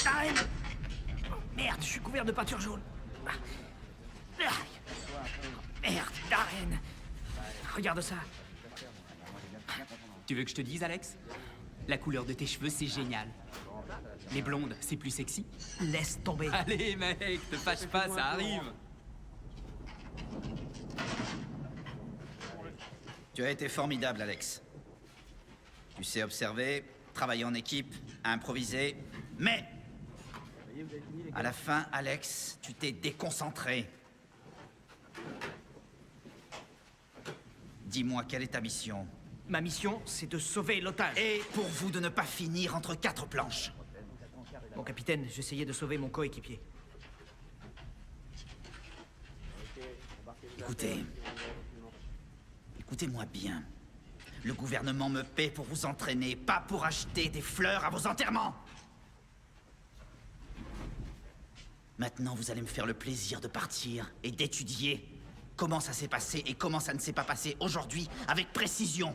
Darren! Merde, je suis couvert de peinture jaune. Merde, Darren! Regarde ça. Tu veux que je te dise, Alex? La couleur de tes cheveux, c'est génial. Les blondes, c'est plus sexy. Laisse tomber. Allez, mec, te fâche pas, ça arrive. Tu as été formidable, Alex. Tu sais observer, travailler en équipe, improviser, mais... à la fin, Alex, tu t'es déconcentré. Dis-moi, quelle est ta mission? Ma mission, c'est de sauver l'otage. Et pour vous de ne pas finir entre quatre planches. Mon capitaine, j'essayais de sauver mon coéquipier. Écoutez. Écoutez-moi bien. Le gouvernement me paie pour vous entraîner, pas pour acheter des fleurs à vos enterrements. Maintenant, vous allez me faire le plaisir de partir et d'étudier comment ça s'est passé et comment ça ne s'est pas passé aujourd'hui avec précision.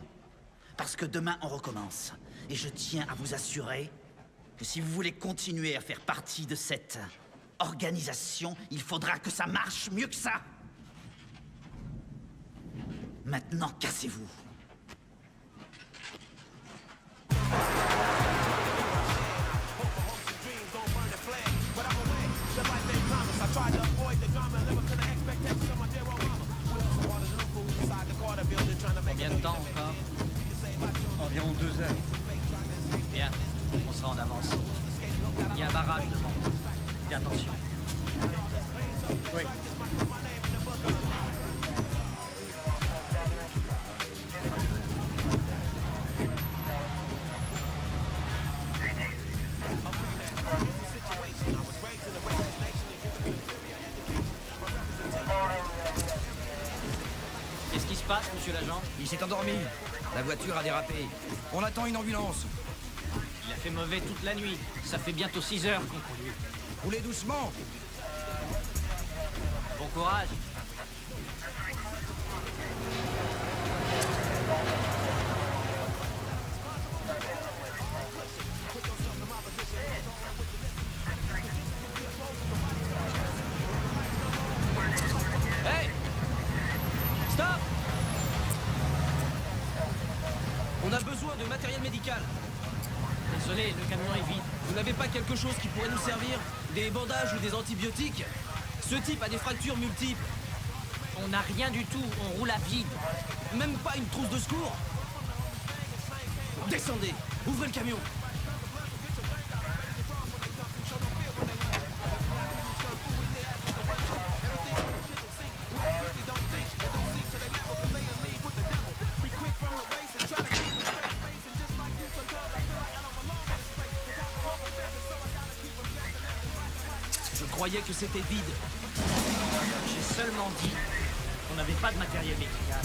Parce que demain, on recommence. Et je tiens à vous assurer que si vous voulez continuer à faire partie de cette organisation, il faudra que ça marche mieux que ça. Maintenant, cassez-vous. Combien de temps encore? Environ 2 heures. Bien, on sera en avance. Il y a un barrage devant. Fais attention. Oui. Qu'est-ce qui se passe, monsieur l'agent? Il s'est endormi. La voiture a dérapé. On attend une ambulance. Il a fait mauvais toute la nuit. Ça fait bientôt 6 heures qu'on conduit. Roulez doucement. Bon courage. Hey! Stop! On a besoin de matériel médical. Désolé, le camion est vide. Vous n'avez pas quelque chose qui pourrait nous servir? Des bandages ou des antibiotiques? Ce type a des fractures multiples. On n'a rien du tout, on roule à vide. Même pas une trousse de secours? Descendez. Ouvrez le camion. Je croyais que c'était vide. J'ai seulement dit qu'on n'avait pas de matériel médical.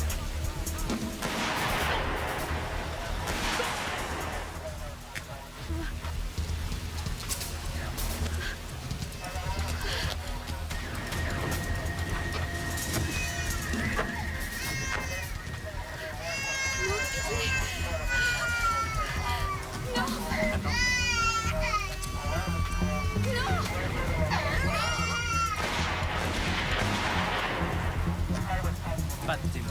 Pas de témoin.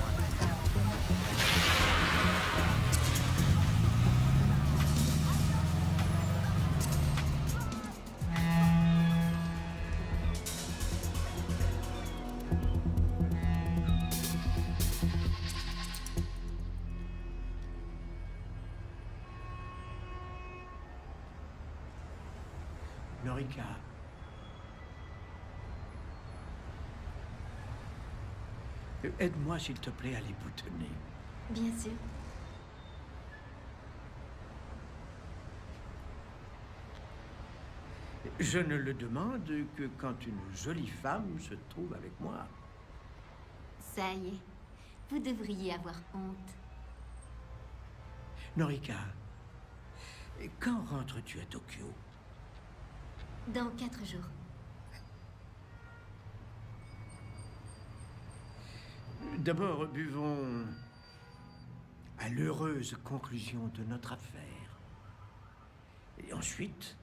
Norika. Aide-moi, s'il te plaît, à les boutonner. Bien sûr. Je ne le demande que quand une jolie femme se trouve avec moi. Ça y est. Vous devriez avoir honte. Norika, quand rentres-tu à Tokyo? Dans 4 jours. D'abord, buvons à l'heureuse conclusion de notre affaire. Et ensuite,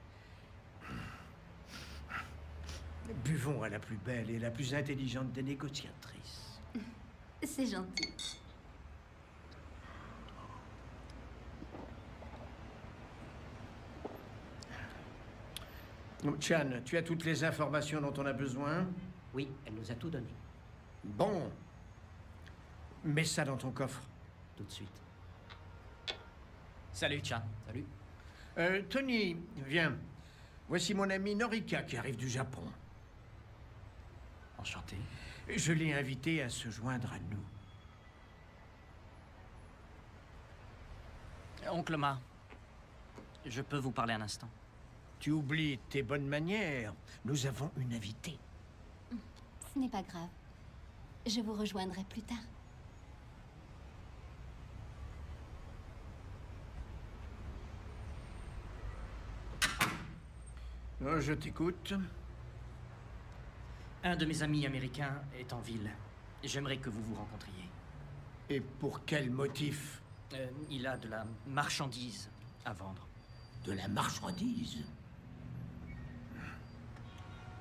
buvons à la plus belle et la plus intelligente des négociatrices. C'est gentil. Chan, tu as toutes les informations dont on a besoin? Oui, elle nous a tout donné. Bon. Mets ça dans ton coffre. Tout de suite. Salut, Chan. Salut. Tony, viens. Voici mon ami Norika qui arrive du Japon. Enchanté. Je l'ai invité à se joindre à nous. Oncle Ma, je peux vous parler un instant? Tu oublies tes bonnes manières. Nous avons une invitée. Ce n'est pas grave. Je vous rejoindrai plus tard. Oh, je t'écoute. Un de mes amis américains est en ville. J'aimerais que vous vous rencontriez. Et pour quel motif? Il a de la marchandise à vendre. De la marchandise?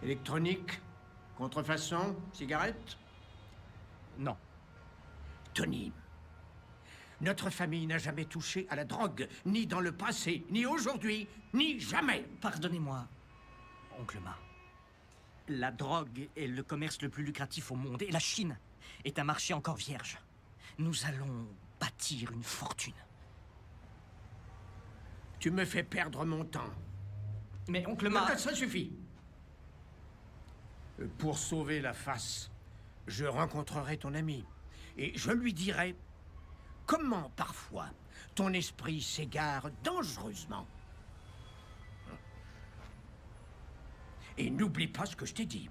Électronique? Contrefaçon? Cigarette? Non. Tony, notre famille n'a jamais touché à la drogue, ni dans le passé, ni aujourd'hui, ni jamais. Pardonnez-moi, Oncle Ma. La drogue est le commerce le plus lucratif au monde, et la Chine est un marché encore vierge. Nous allons bâtir une fortune. Tu me fais perdre mon temps. Mais Oncle Ma... Ça suffit. Pour sauver la face, je rencontrerai ton ami et je lui dirai comment parfois ton esprit s'égare dangereusement. Et n'oublie pas ce que je t'ai dit.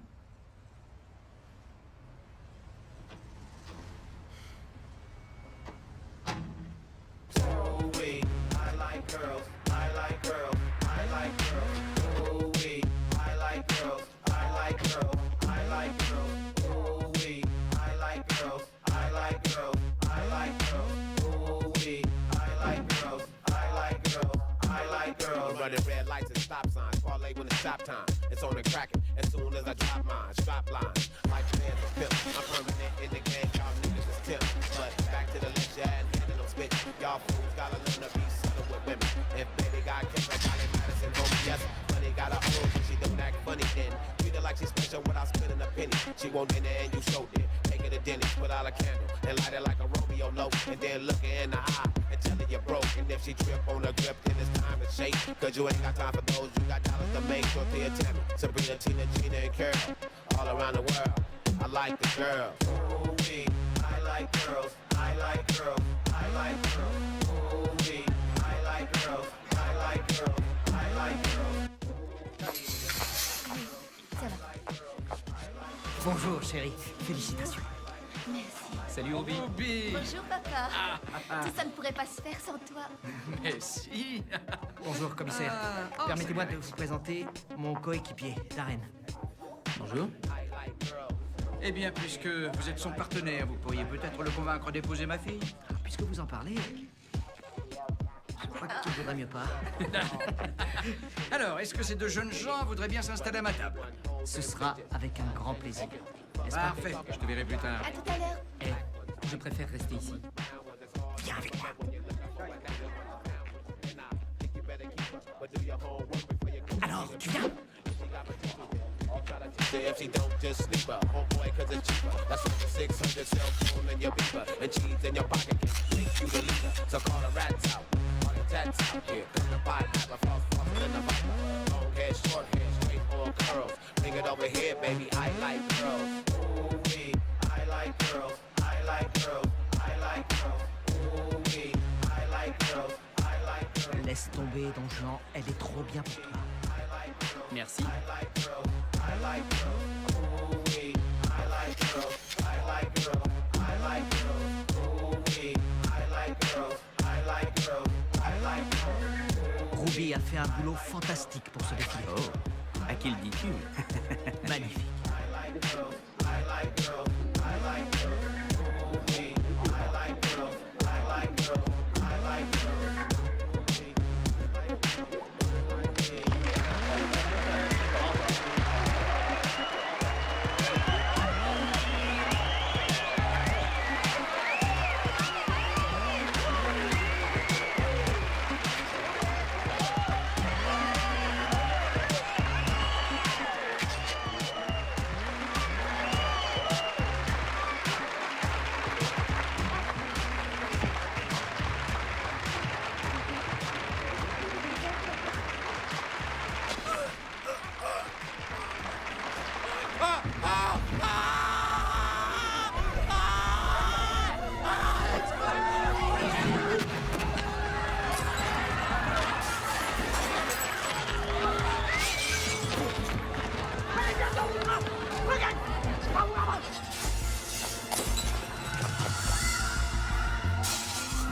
Running red lights and stop signs. Parlay when it's stop time. It's on and cracking as soon as I drop mine. Strap lines, like fans of pimp. I'm permanent in the game. Y'all niggas is tip. But back to the left, yeah, and handle them spit. Y'all fools gotta learn to be subtle with women. If baby got kicked like Holly Madison, homie, yes. Money got a own, she don't act funny then. Treat her like she's special without spending a penny. She won't in it and you showed it. Take her to Denny's, put out a candle and light it like a Romeo low. And then look her in the eye and tell her you're broke. And if she trip on her grip, then it's time to shake. Cause you ain't got time for those, you got dollars to make. So Tia Tammy, Sabrina, Tina, Gina, and Carol. All around the world, I like the girls. Ooh, wee, I like girls, I like girls, I like girls. Ooh, wee, I like girls, I like girls, I like girls. Ça va. Bonjour, chérie. Félicitations. Merci. Salut, Obi. Bonjour, papa. Tout ça ne pourrait pas se faire sans toi. Mais si. Bonjour, commissaire. Permettez-moi de vous présenter mon coéquipier, Darren. Bonjour. Eh bien, puisque vous êtes son partenaire, vous pourriez peut-être le convaincre d'épouser ma fille. Puisque vous en parlez, je crois qu'il vaudrait mieux pas. Alors, est-ce que ces deux jeunes gens voudraient bien s'installer à ma table? Ce sera avec un grand plaisir. N'est-ce pas? Parfait, je te verrai plus tard. À tout à l'heure. Eh, je préfère rester ici. Viens avec moi. Alors, tu viens? If she don't just sleep her, homeboy, cause it's cheaper. That's over 600 cell phone in your beeper. And cheese in your pocket can make you the leader. So call the rats out, all the tats out. Here come the bite, have a false in the viper. Long hair, short hair, straight or curls. Bring it over here, baby, I like girls. Ooh, wee, I like girls, I like girls, I like girls. Ooh, wee, I like girls, I like girls. Laisse tomber, Don Juan, elle est trop bien pour toi. Merci. I like girls, I like girls. Ooh, wee, I like girls, I like girls, I like girls. Ooh, wee, I like girls, I like girls, Ruby a fait un boulot fantastique pour ce défilé. Oh, à qui le dis-tu? Magnifique.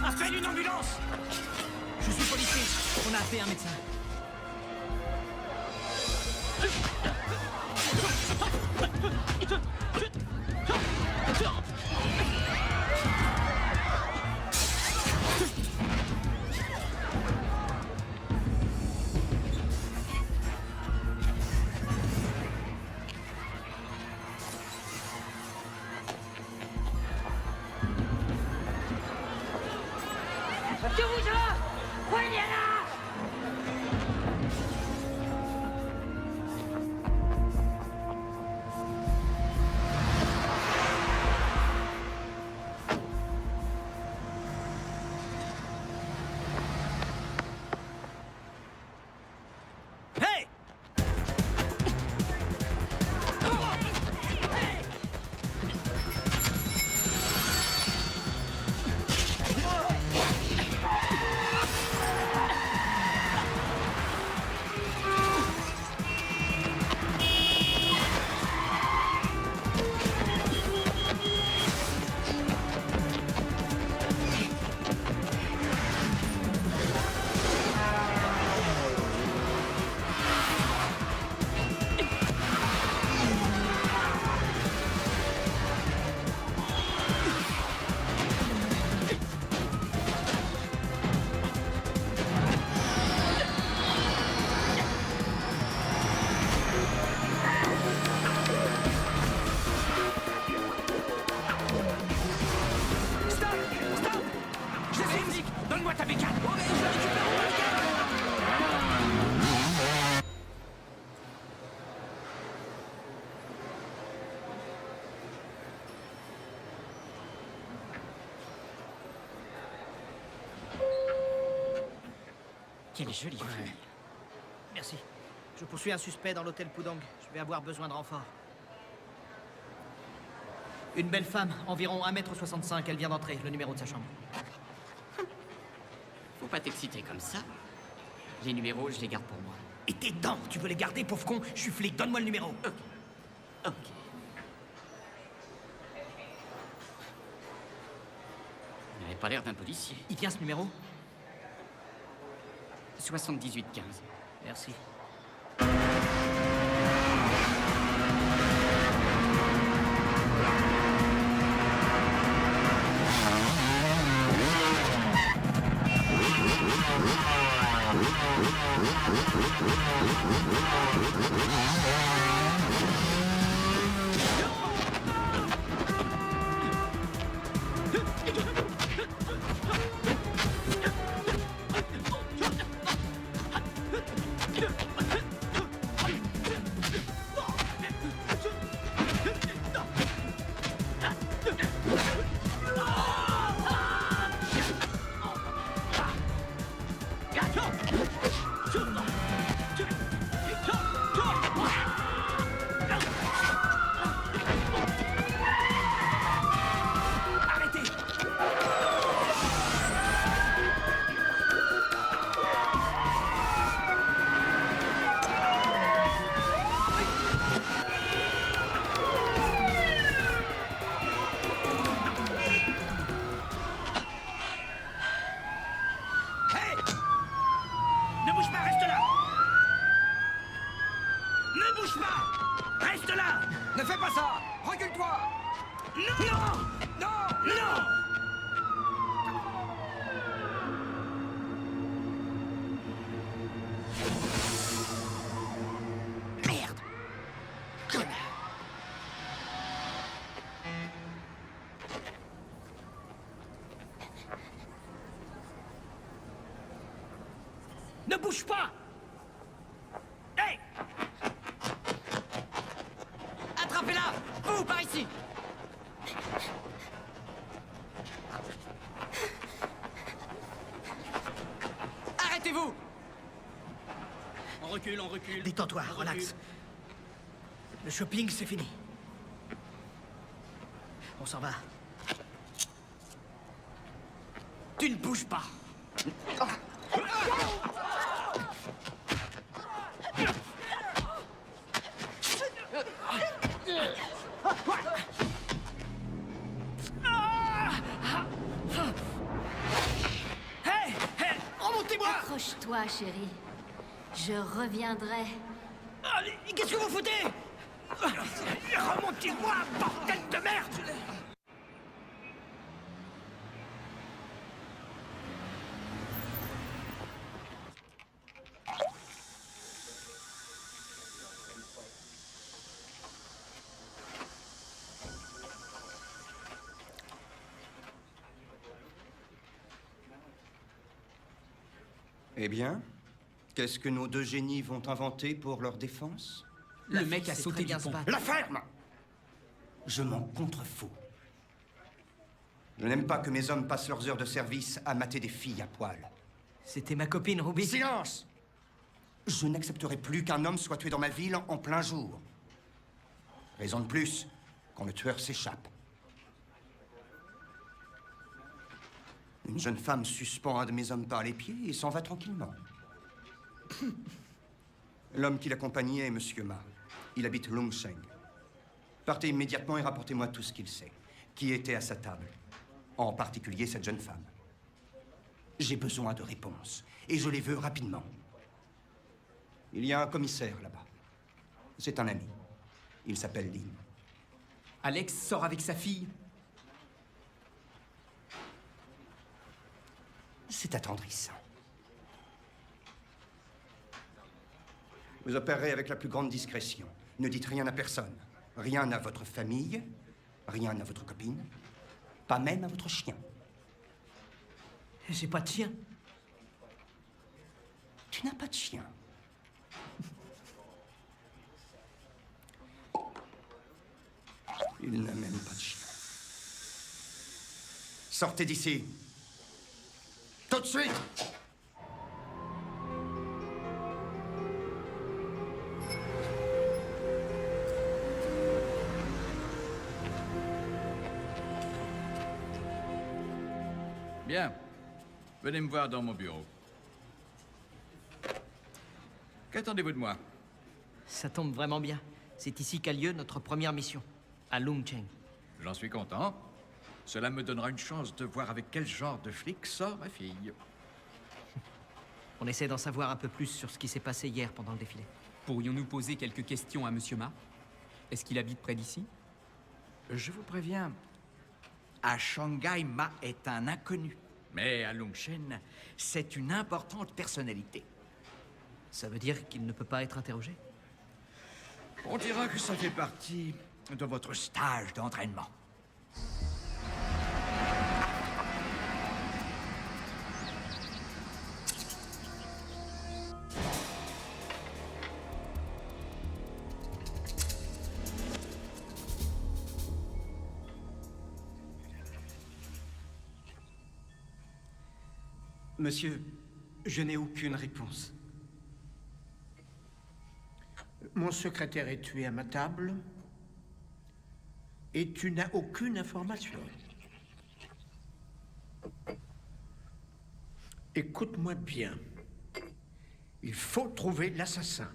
Appelle une ambulance! Je suis policier. On a appelé un médecin. Hey! Stop! Stop! Je sais, Nick! Donne-moi ta bécane! Oh, mais je la récupère! Quelle jolie fille. Merci. Je poursuis un suspect dans l'hôtel Pudong. Je vais avoir besoin de renfort. Une belle femme, environ 1m65. Elle vient d'entrer, le numéro de sa chambre. Faut pas t'exciter comme ça. Les numéros, je les garde pour moi. Et tes dents, tu veux les garder, pauvre con? Je suis flic, donne-moi le numéro. Ok. Il n'avait pas l'air d'un policier. Il tient ce numéro? 78-15. Merci. Ne bouge pas, reste là! Ne bouge pas! Reste là! Ne fais pas ça! Recule-toi! Non! Non! Non! Merde! Connard! Ne bouge pas! Hé! Attrapez-la! Vous, par ici! Arrêtez-vous! On recule, on recule. Détends-toi, On relax. recule. Le shopping, c'est fini. On s'en va. Tu ne bouges pas! Hé! Hé! Remontez-moi! Accroche-toi, chérie. Je reviendrai. Allez, qu'est-ce que vous foutez? Remontez-moi, bordel de merde! Eh bien, qu'est-ce que nos deux génies vont inventer pour leur défense? Le mec a C'est sauté très du bien se pont. battre. La ferme! Je m'en contrefous. Je n'aime pas que mes hommes passent leurs heures de service à mater des filles à poil. C'était ma copine, Ruby. Silence! Je n'accepterai plus qu'un homme soit tué dans ma ville en plein jour. Raison de plus, quand le tueur s'échappe. Une jeune femme suspend un de mes hommes par les pieds et s'en va tranquillement. L'homme qui l'accompagnait est Monsieur Ma. Il habite Lungsheng. Partez immédiatement et rapportez-moi tout ce qu'il sait. Qui était à sa table? En particulier cette jeune femme. J'ai besoin de réponses. Et je les veux rapidement. Il y a un commissaire là-bas. C'est un ami. Il s'appelle Lin. Alex sort avec sa fille. C'est attendrissant. Vous opérerez avec la plus grande discrétion. Ne dites rien à personne. Rien à votre famille, rien à votre copine, pas même à votre chien. J'ai pas de chien. Tu n'as pas de chien. Il n'a même pas de chien. Sortez d'ici. Tout de suite! Bien. Venez me voir dans mon bureau. Qu'attendez-vous de moi? Ça tombe vraiment bien. C'est ici qu'a lieu notre première mission, à Lungcheng. J'en suis content. Cela me donnera une chance de voir avec quel genre de flic sort ma fille. On essaie d'en savoir un peu plus sur ce qui s'est passé hier pendant le défilé. Pourrions-nous poser quelques questions à Monsieur Ma? Est-ce qu'il habite près d'ici? Je vous préviens, à Shanghai, Ma est un inconnu. Mais à Longchen, c'est une importante personnalité. Ça veut dire qu'il ne peut pas être interrogé? On dira que ça fait partie de votre stage d'entraînement. Monsieur, je n'ai aucune réponse. Mon secrétaire est tué à ma table et tu n'as aucune information. Écoute-moi bien. Il faut trouver l'assassin.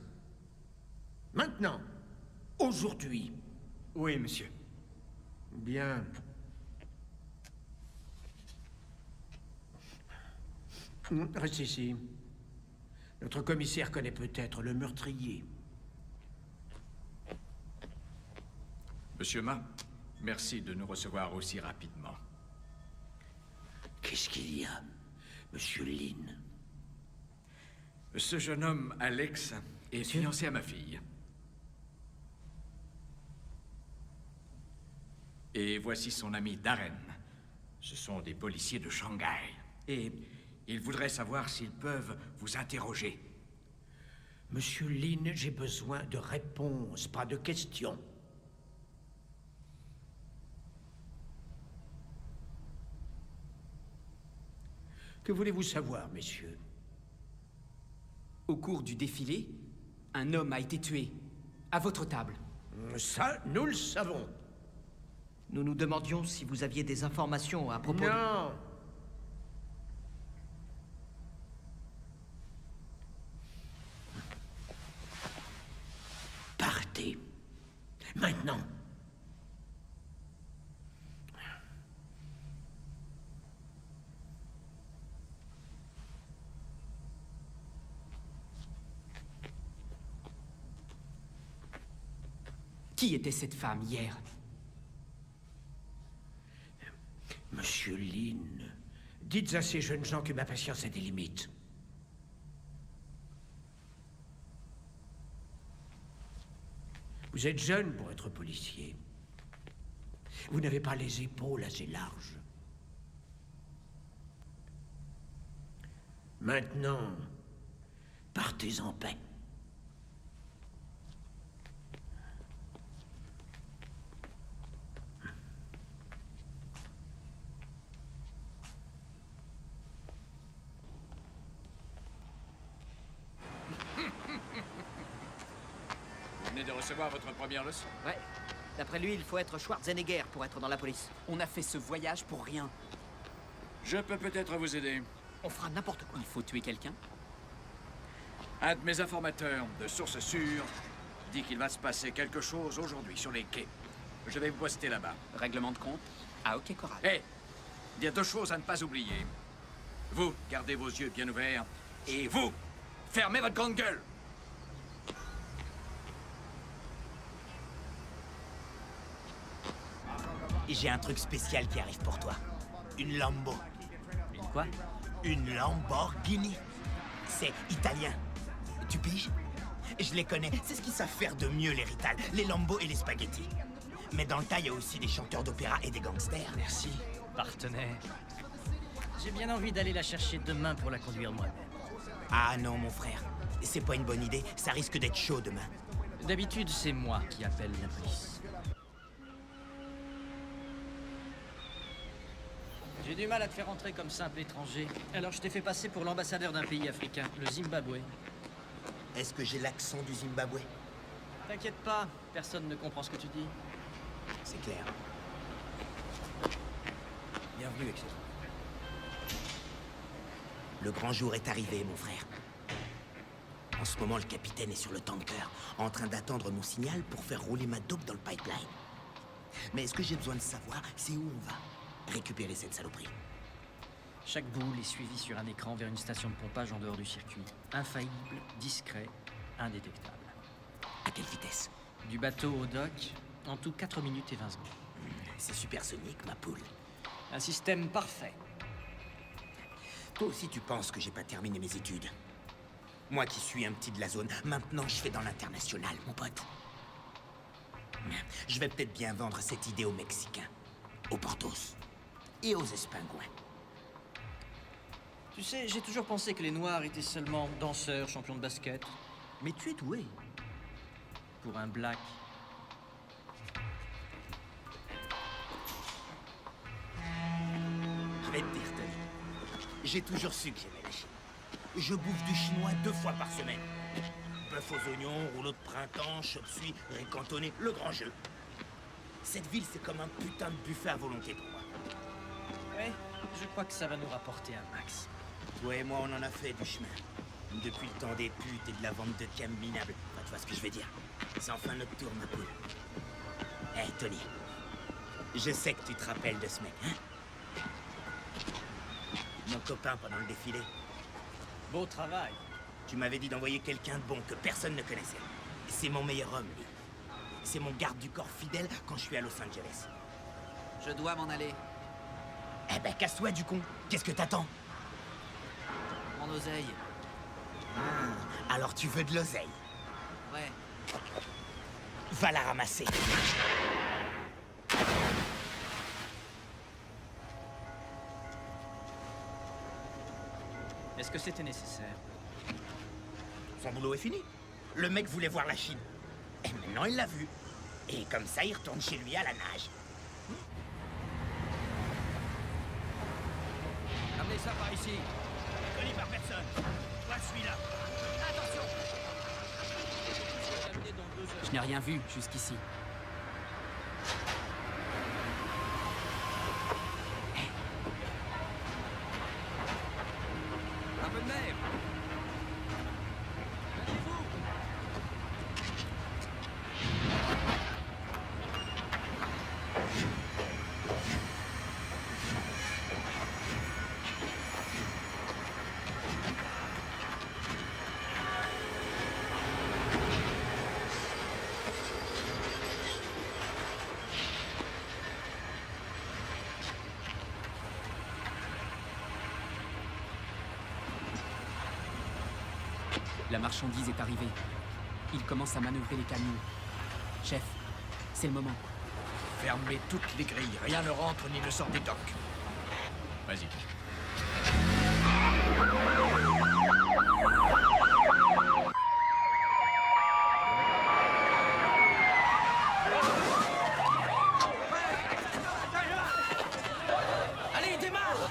Maintenant. Aujourd'hui. Oui, monsieur. Bien. Reste ici. Notre commissaire connaît peut-être le meurtrier. Monsieur Ma, merci de nous recevoir aussi rapidement. Qu'est-ce qu'il y a, Monsieur Lin? Ce jeune homme, Alex, est fiancé à ma fille. Et voici son ami Darren. Ce sont des policiers de Shanghai. Et ils voudraient savoir s'ils peuvent vous interroger. Monsieur Lin, j'ai besoin de réponses, pas de questions. Que voulez-vous savoir, messieurs? Au cours du défilé, un homme a été tué. À votre table. Ça, nous le savons. Nous nous demandions si vous aviez des informations à propos Non. Partez. Maintenant. Qui était cette femme hier? Monsieur Lin, dites à ces jeunes gens que ma patience a des limites. Vous êtes jeune pour être policier. Vous n'avez pas les épaules assez larges. Maintenant, partez en paix. Vous venez de recevoir votre première leçon. Ouais. D'après lui, il faut être Schwarzenegger pour être dans la police. On a fait ce voyage pour rien. Je peux peut-être vous aider. On fera n'importe quoi. Il faut tuer quelqu'un? Un de mes informateurs, de source sûre, dit qu'il va se passer quelque chose aujourd'hui sur les quais. Je vais vous poster là-bas. Règlement de compte? Ah, ok, Coral. Hé, il y a deux choses à ne pas oublier. Vous, gardez vos yeux bien ouverts. Et vous, fermez votre grande gueule. J'ai un truc spécial qui arrive pour toi. Une Lambo. Une quoi? Une Lamborghini. C'est italien. Tu piges? Je les connais. C'est ce qu'ils savent faire de mieux, les Rital. Les Lambo et les spaghettis. Mais dans le tas, il y a aussi des chanteurs d'opéra et des gangsters. Merci, partenaire. J'ai bien envie d'aller la chercher demain pour la conduire moi-même. Ah non, mon frère. C'est pas une bonne idée. Ça risque d'être chaud demain. D'habitude, c'est moi qui appelle la police. J'ai du mal à te faire entrer comme simple étranger. Alors je t'ai fait passer pour l'ambassadeur d'un pays africain, le Zimbabwe. Est-ce que j'ai l'accent du Zimbabwe? T'inquiète pas, personne ne comprend ce que tu dis. C'est clair. Bienvenue, Excel. Le grand jour est arrivé, mon frère. En ce moment, le capitaine est sur le tanker, en train d'attendre mon signal pour faire rouler ma dope dans le pipeline. Mais ce que j'ai besoin de savoir, c'est où on va récupérer cette saloperie. Chaque boule est suivie sur un écran vers une station de pompage en dehors du circuit. Infaillible, discret, indétectable. À quelle vitesse? Du bateau au dock, en tout 4 minutes et 20 secondes. C'est supersonique, ma poule. Un système parfait. Toi aussi, tu penses que j'ai pas terminé mes études. Moi qui suis un petit de la zone, maintenant je fais dans l'international, mon pote. Je vais peut-être bien vendre cette idée aux Mexicains, aux Portos et aux Espingouins. Tu sais, j'ai toujours pensé que les Noirs étaient seulement danseurs, champions de basket. Mais tu es doué. Pour un black. Je vais te dire, Tony. J'ai toujours su que j'aimais la Chine. Je bouffe du chinois 2 fois par semaine. Bœuf aux oignons, rouleau de printemps, chop-suey, riz cantonné, le grand jeu. Cette ville, c'est comme un putain de buffet à volonté pour moi. Ouais, je crois que ça va nous rapporter un max. Toi et moi, on en a fait du chemin. Depuis le temps des putes et de la vente de cam minable. Enfin, tu vois ce que je veux dire. C'est enfin notre tour, ma poule. Hé, Tony. Je sais que tu te rappelles de ce mec, hein? Mon copain pendant le défilé. Beau travail. Tu m'avais dit d'envoyer quelqu'un de bon que personne ne connaissait. C'est mon meilleur homme, lui. C'est mon garde du corps fidèle quand je suis à Los Angeles. Je dois m'en aller. Eh ben, casse-toi, du con. Qu'est-ce que t'attends? Mon oseille. Ah, alors tu veux de l'oseille? Ouais. Va la ramasser. Est-ce que c'était nécessaire? Son boulot est fini. Le mec voulait voir la Chine. Et maintenant, il l'a vu. Et comme ça, il retourne chez lui à la nage. Amenez ça par ici. Connu par personne. Toi, celui-là. Attention! Je n'ai rien vu jusqu'ici. Un peu de mer. La marchandise est arrivée. Il commence à manœuvrer les camions. Chef, c'est le moment. Fermez toutes les grilles. Rien ne rentre ni ne sort des docks. Vas-y. Allez, démarre!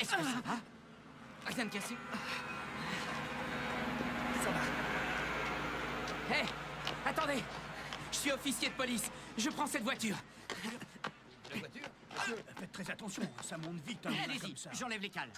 Est-ce que ça va? Rien de cassé? Ça va. Hé! Attendez! Je suis officier de police. Je prends cette voiture. Faites très attention, ça monte vite. Hein, Allez-y, comme ça. j'enlève les cales.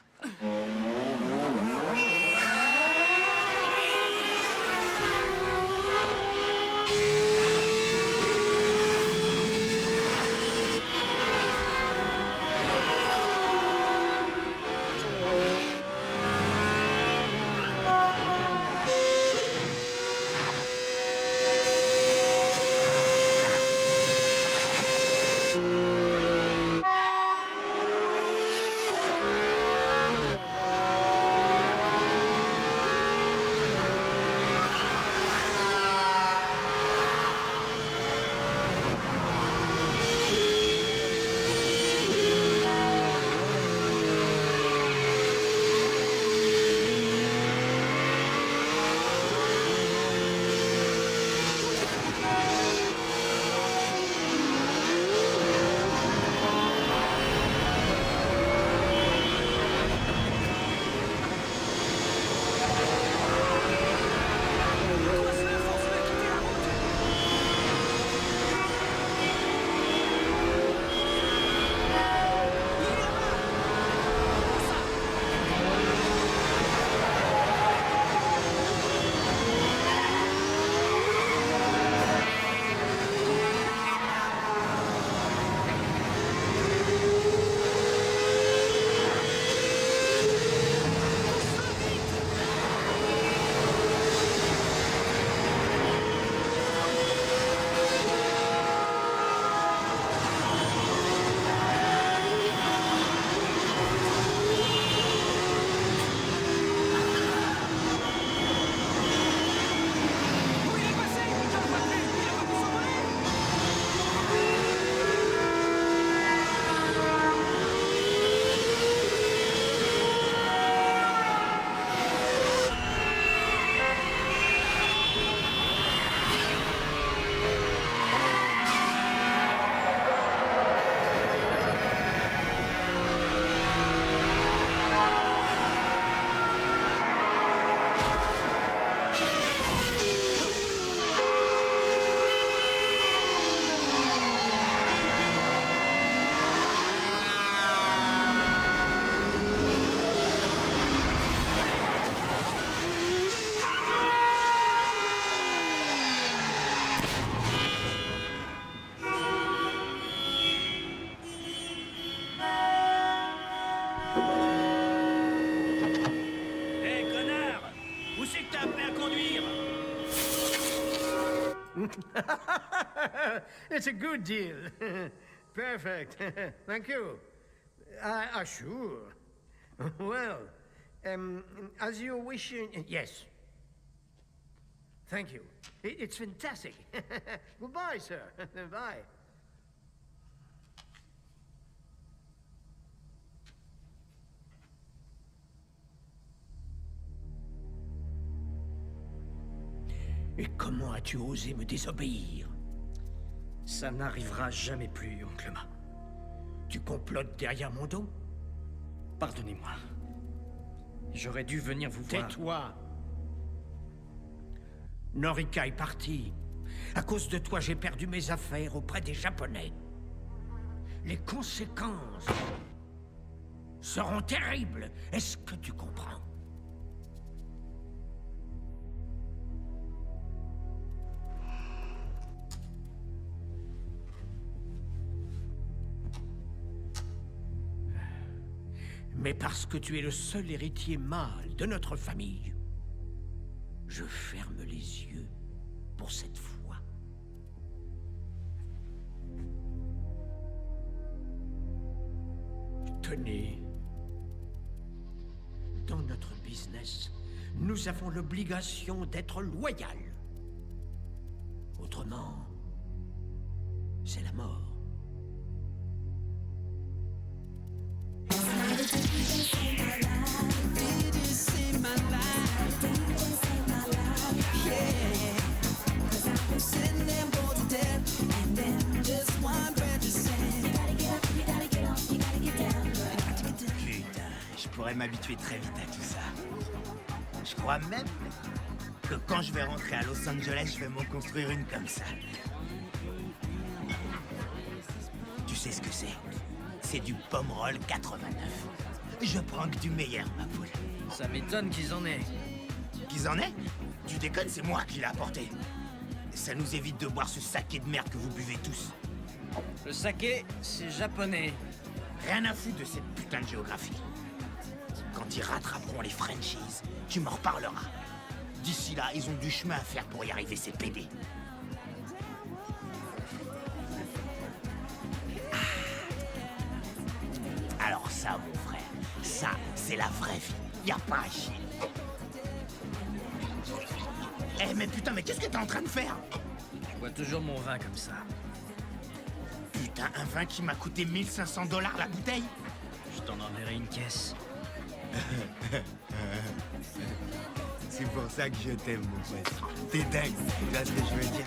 It's a good deal. Perfect. Thank you. Sure. Well, as you wish. Yes. Thank you. It's fantastic. Goodbye, sir. Bye. Et comment as-tu osé me désobéir? Ça n'arrivera jamais plus, oncle Ma. Tu complotes derrière mon dos? Pardonnez-moi. J'aurais dû venir vous voir. Tais-toi. Norika est partie. À cause de toi, j'ai perdu mes affaires auprès des Japonais. Les conséquences seront terribles. Est-ce que tu comprends? Mais parce que tu es le seul héritier mâle de notre famille, je ferme les yeux pour cette fois. Tenez, dans notre business, nous avons l'obligation d'être loyal. Autrement, c'est la mort. Putain, je pourrais m'habituer très vite à tout ça. Je crois même que quand je vais rentrer à Los Angeles, je vais m'en construire une comme ça. Tu sais ce que c'est? C'est du Pomerol 89. Je prends que du meilleur, ma poule. Ça m'étonne qu'ils en aient. Qu'ils en aient? Tu déconnes, c'est moi qui l'ai apporté. Ça nous évite de boire ce saké de merde que vous buvez tous. Le saké, c'est japonais. Rien à foutre de cette putain de géographie. Quand ils rattraperont les franchises, tu m'en reparleras. D'ici là, ils ont du chemin à faire pour y arriver, ces PD. Alors ça, mon frère, ça, c'est la vraie vie. Y a pas à chier. Eh, mais putain, mais qu'est-ce que t'es en train de faire? Je bois toujours mon vin comme ça. Putain, un vin qui m'a coûté 1500 $ la bouteille? Je t'en enverrai une caisse. C'est pour ça que je t'aime, mon pote. T'es dingue, tu vois ce que je veux dire?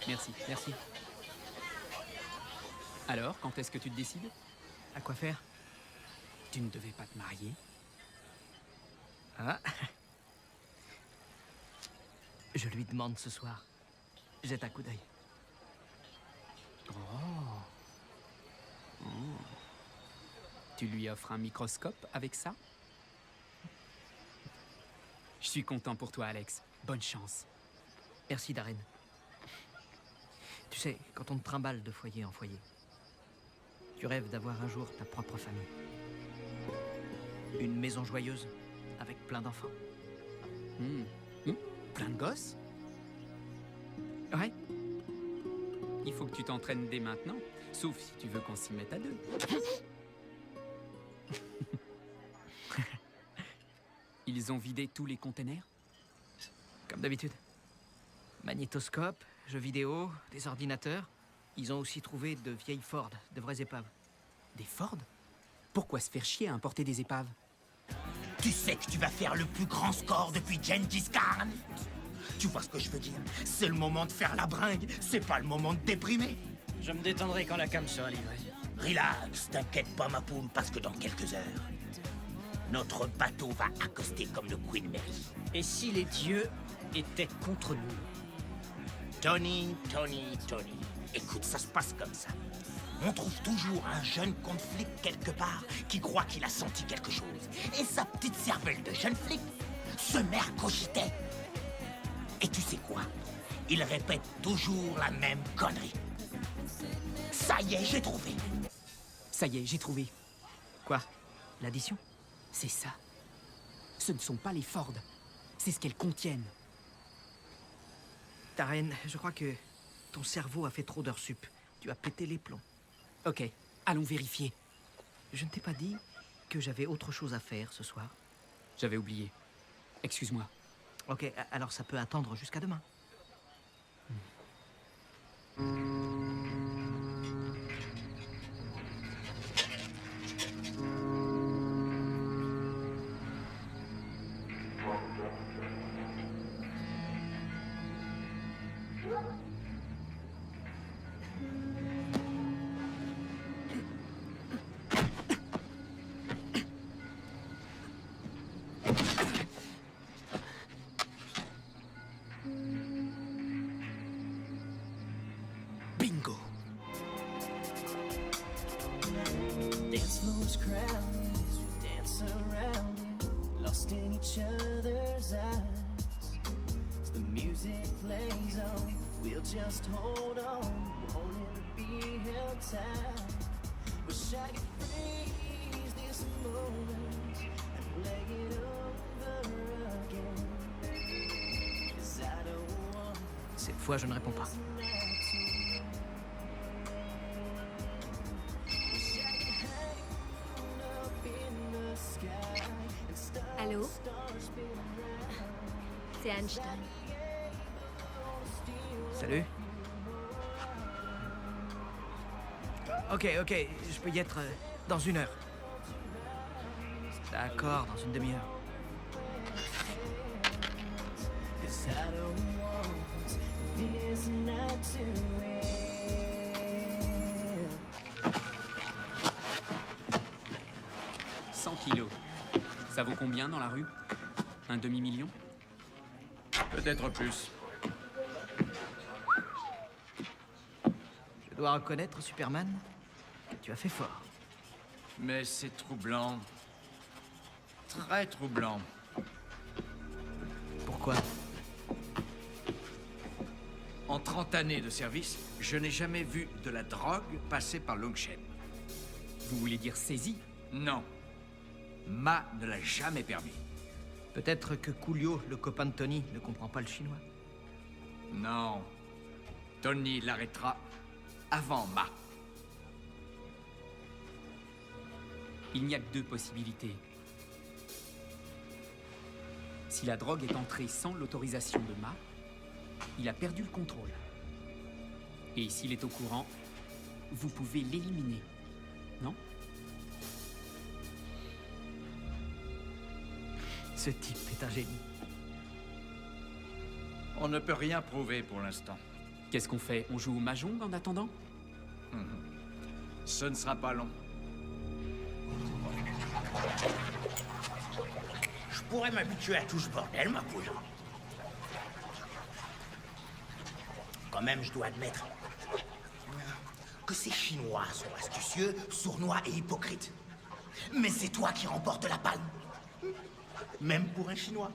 Merci, merci. Alors, quand est-ce que tu te décides? À quoi faire? Tu ne devais pas te marier? Ah. Je lui demande ce soir. Jette un coup d'œil. Oh. Tu lui offres un microscope avec ça? Je suis content pour toi, Alex. Bonne chance. Merci, Darren. Tu sais, quand on te trimballe de foyer en foyer, tu rêves d'avoir un jour ta propre famille. Une maison joyeuse, avec plein d'enfants. Plein de gosses? Ouais. Il faut que tu t'entraînes dès maintenant, sauf si tu veux qu'on s'y mette à deux. Ils ont vidé tous les containers? Comme d'habitude. Magnétoscope, jeux vidéo, des ordinateurs. Ils ont aussi trouvé de vieilles Ford, de vraies épaves. Des Ford? Pourquoi se faire chier à importer des épaves? Tu sais que tu vas faire le plus grand score depuis Gengis Khan. Tu vois ce que je veux dire? C'est le moment de faire la bringue, c'est pas le moment de déprimer. Je me détendrai quand la cam sera livrée. Relax, t'inquiète pas ma poule, parce que dans quelques heures, notre bateau va accoster comme le Queen Mary. Et si les dieux étaient contre nous? Tony. Écoute, ça se passe comme ça. On trouve toujours un jeune compte flic quelque part qui croit qu'il a senti quelque chose. Et sa petite cervelle de jeune flic se met à cogiter. Et tu sais quoi? Il répète toujours la même connerie. Ça y est, j'ai trouvé. Ça y est, j'ai trouvé. Quoi? L'addition? C'est ça. Ce ne sont pas les Ford. C'est ce qu'elles contiennent. Taren, je crois que ton cerveau a fait trop d'heures sup. Tu as pété les plombs. Ok, allons vérifier. Je ne t'ai pas dit que j'avais autre chose à faire ce soir. J'avais oublié. Excuse-moi. Ok, alors ça peut attendre jusqu'à demain. Bingo! Dance floor's crowded as we dance around it, lost in each other's eyes. As the music plays on, we'll just hold on, wanting to be held tight. Wish I could freeze this moment and play it over again. 'Cause I don't want Cette fois, je ne réponds pas. Allô? C'est Einstein. Salut. Ok, je peux y être dans 1 heure. D'accord, dans une demi-heure. 'Cause I don't want this night to end. 100 kilos. Ça vaut combien dans la rue? Un demi-million? Peut-être plus. Je dois reconnaître, Superman, que tu as fait fort. Mais c'est troublant. Très troublant. Pourquoi? En 30 années de service, je n'ai jamais vu de la drogue passer par Longshen. Vous voulez dire saisie? Non. Ma ne l'a jamais permis. Peut-être que Coolio, le copain de Tony, ne comprend pas le chinois. Non. Tony l'arrêtera avant Ma. Il n'y a que 2 possibilités. Si la drogue est entrée sans l'autorisation de Ma, il a perdu le contrôle. Et s'il est au courant, vous pouvez l'éliminer, non? Ce type est un génie. On ne peut rien prouver pour l'instant. Qu'est-ce qu'on fait? On joue au Mahjong en attendant? Ce ne sera pas long. Je pourrais m'habituer à tout ce bordel, ma poule. Quand même, je dois admettre que ces Chinois sont astucieux, sournois et hypocrites. Mais c'est toi qui remportes la palme. Même pour un Chinois.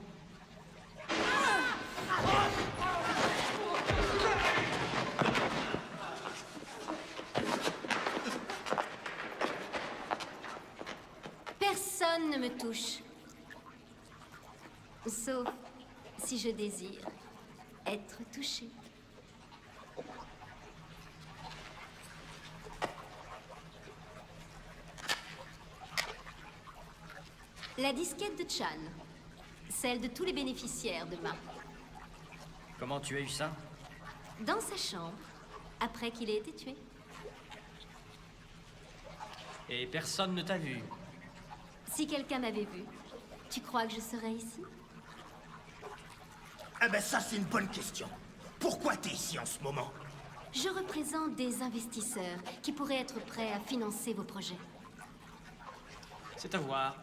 Personne ne me touche. Sauf si je désire être touchée. La disquette de Chan. Celle de tous les bénéficiaires de Ma. Comment tu as eu ça? Dans sa chambre, après qu'il ait été tué. Et personne ne t'a vu. Si quelqu'un m'avait vu, tu crois que je serais ici? Eh ben ça, c'est une bonne question. Pourquoi t'es ici en ce moment? Je représente des investisseurs qui pourraient être prêts à financer vos projets. C'est à voir.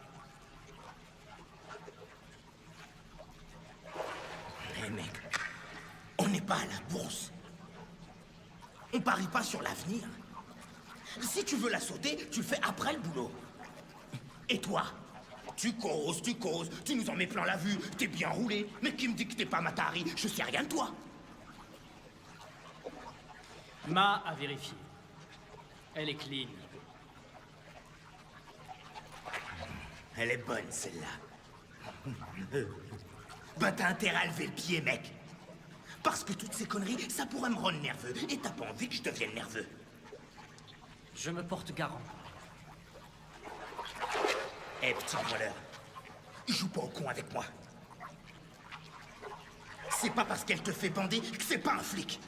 Eh mec, on n'est pas à la bourse. On parie pas sur l'avenir. Si tu veux la sauter, tu le fais après le boulot. Et toi? Tu causes, tu nous en mets plein la vue, t'es bien roulé. Mais qui me dit que t'es pas Matahari? Je sais rien de toi. Ma a vérifié. Elle est clean. Elle est bonne, celle-là. Bah t'as intérêt à lever le pied, mec. Parce que toutes ces conneries, ça pourrait me rendre nerveux. Et t'as pas envie que je devienne nerveux. Je me porte garant. Eh, petit voleur, joue pas au con avec moi. C'est pas parce qu'elle te fait bander que c'est pas un flic.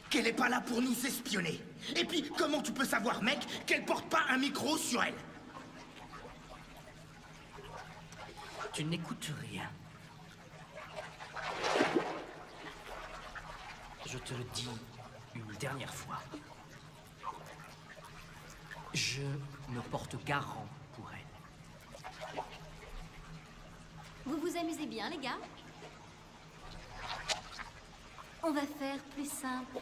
Qu'elle est pas là pour nous espionner. Et puis, comment tu peux savoir, mec, qu'elle porte pas un micro sur elle? Tu n'écoutes rien. Je te le dis une dernière fois. Je me porte garant pour elle. Vous vous amusez bien, les gars? On va faire plus simple.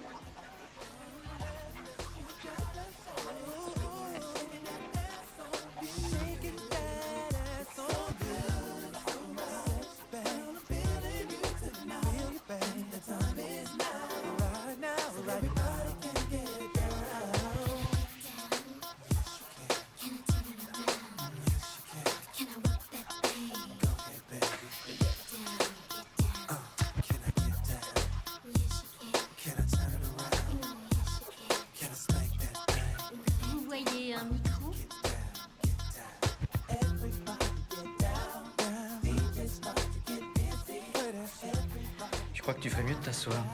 Vous voyez un micro? Je crois que tu ferais mieux de t'asseoir.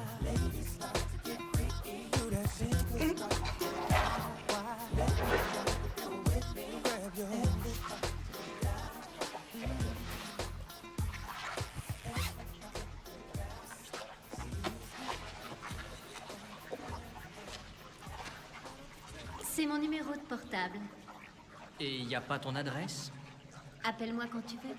C'est mon numéro de portable. Et y a pas ton adresse? Appelle-moi quand tu veux.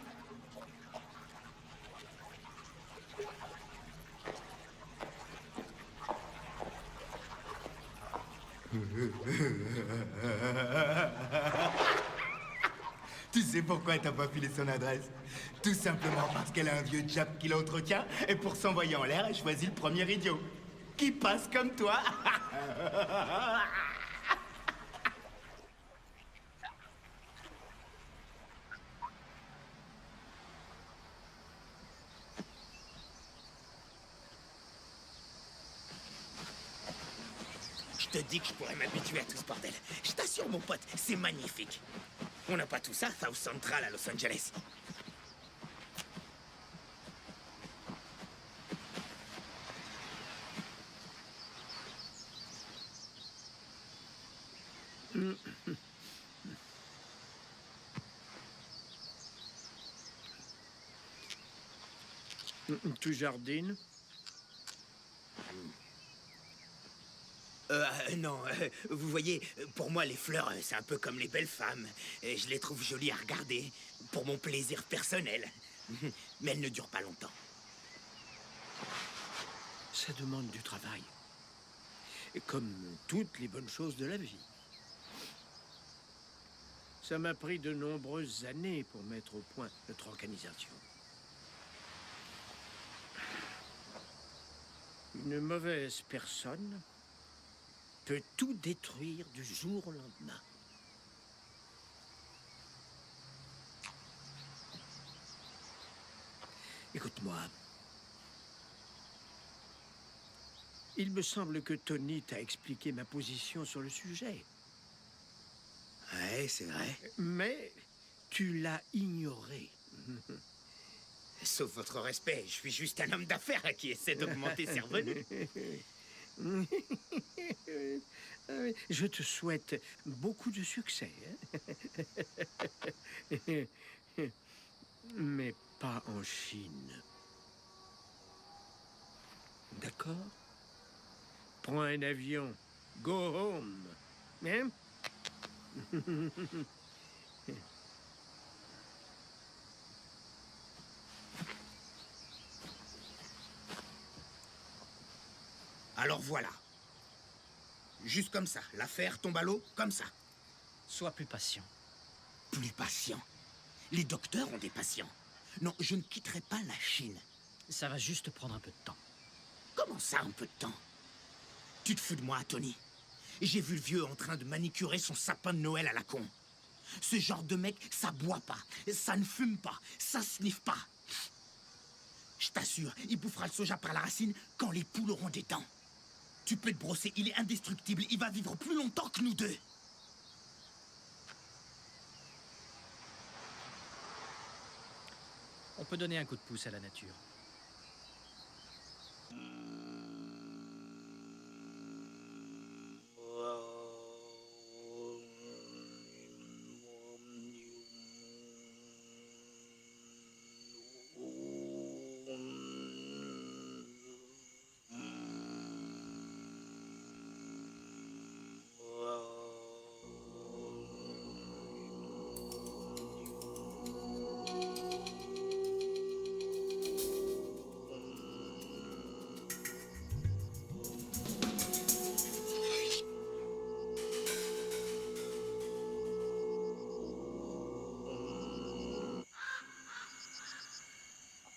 Tu sais pourquoi elle t'a pas filé son adresse? Tout simplement parce qu'elle a un vieux jap qui l'entretient et pour s'envoyer en l'air, elle choisit le premier idiot. Qui passe comme toi. Je te dis que je pourrais m'habituer à tout ce bordel. Je t'assure, mon pote, c'est magnifique. On n'a pas tout ça, South Central à Los Angeles. Tu jardines? Non, vous voyez, pour moi, les fleurs, c'est un peu comme les belles femmes. Je les trouve jolies à regarder, pour mon plaisir personnel. Mais elles ne durent pas longtemps. Ça demande du travail. Et comme toutes les bonnes choses de la vie. Ça m'a pris de nombreuses années pour mettre au point notre organisation. Une mauvaise personne peut tout détruire du jour au lendemain. Écoute-moi. Il me semble que Tony t'a expliqué ma position sur le sujet. Ouais, c'est vrai. Mais tu l'as ignoré. Sauf votre respect, je suis juste un homme d'affaires qui essaie d'augmenter ses revenus. Je te souhaite beaucoup de succès. Hein? Mais pas en Chine. D'accord? Prends un avion. Go home. Hein? Alors voilà. Juste comme ça. L'affaire tombe à l'eau, comme ça. Sois plus patient. Plus patient? Les docteurs ont des patients. Non, je ne quitterai pas la Chine. Ça va juste prendre un peu de temps. Comment ça, un peu de temps? Tu te fous de moi, Tony? J'ai vu le vieux en train de manicurer son sapin de Noël à la con. Ce genre de mec, ça boit pas, ça ne fume pas, ça sniffe pas. Je t'assure, il bouffera le soja par la racine quand les poules auront des dents. Tu peux te brosser, il est indestructible, il va vivre plus longtemps que nous deux. On peut donner un coup de pouce à la nature.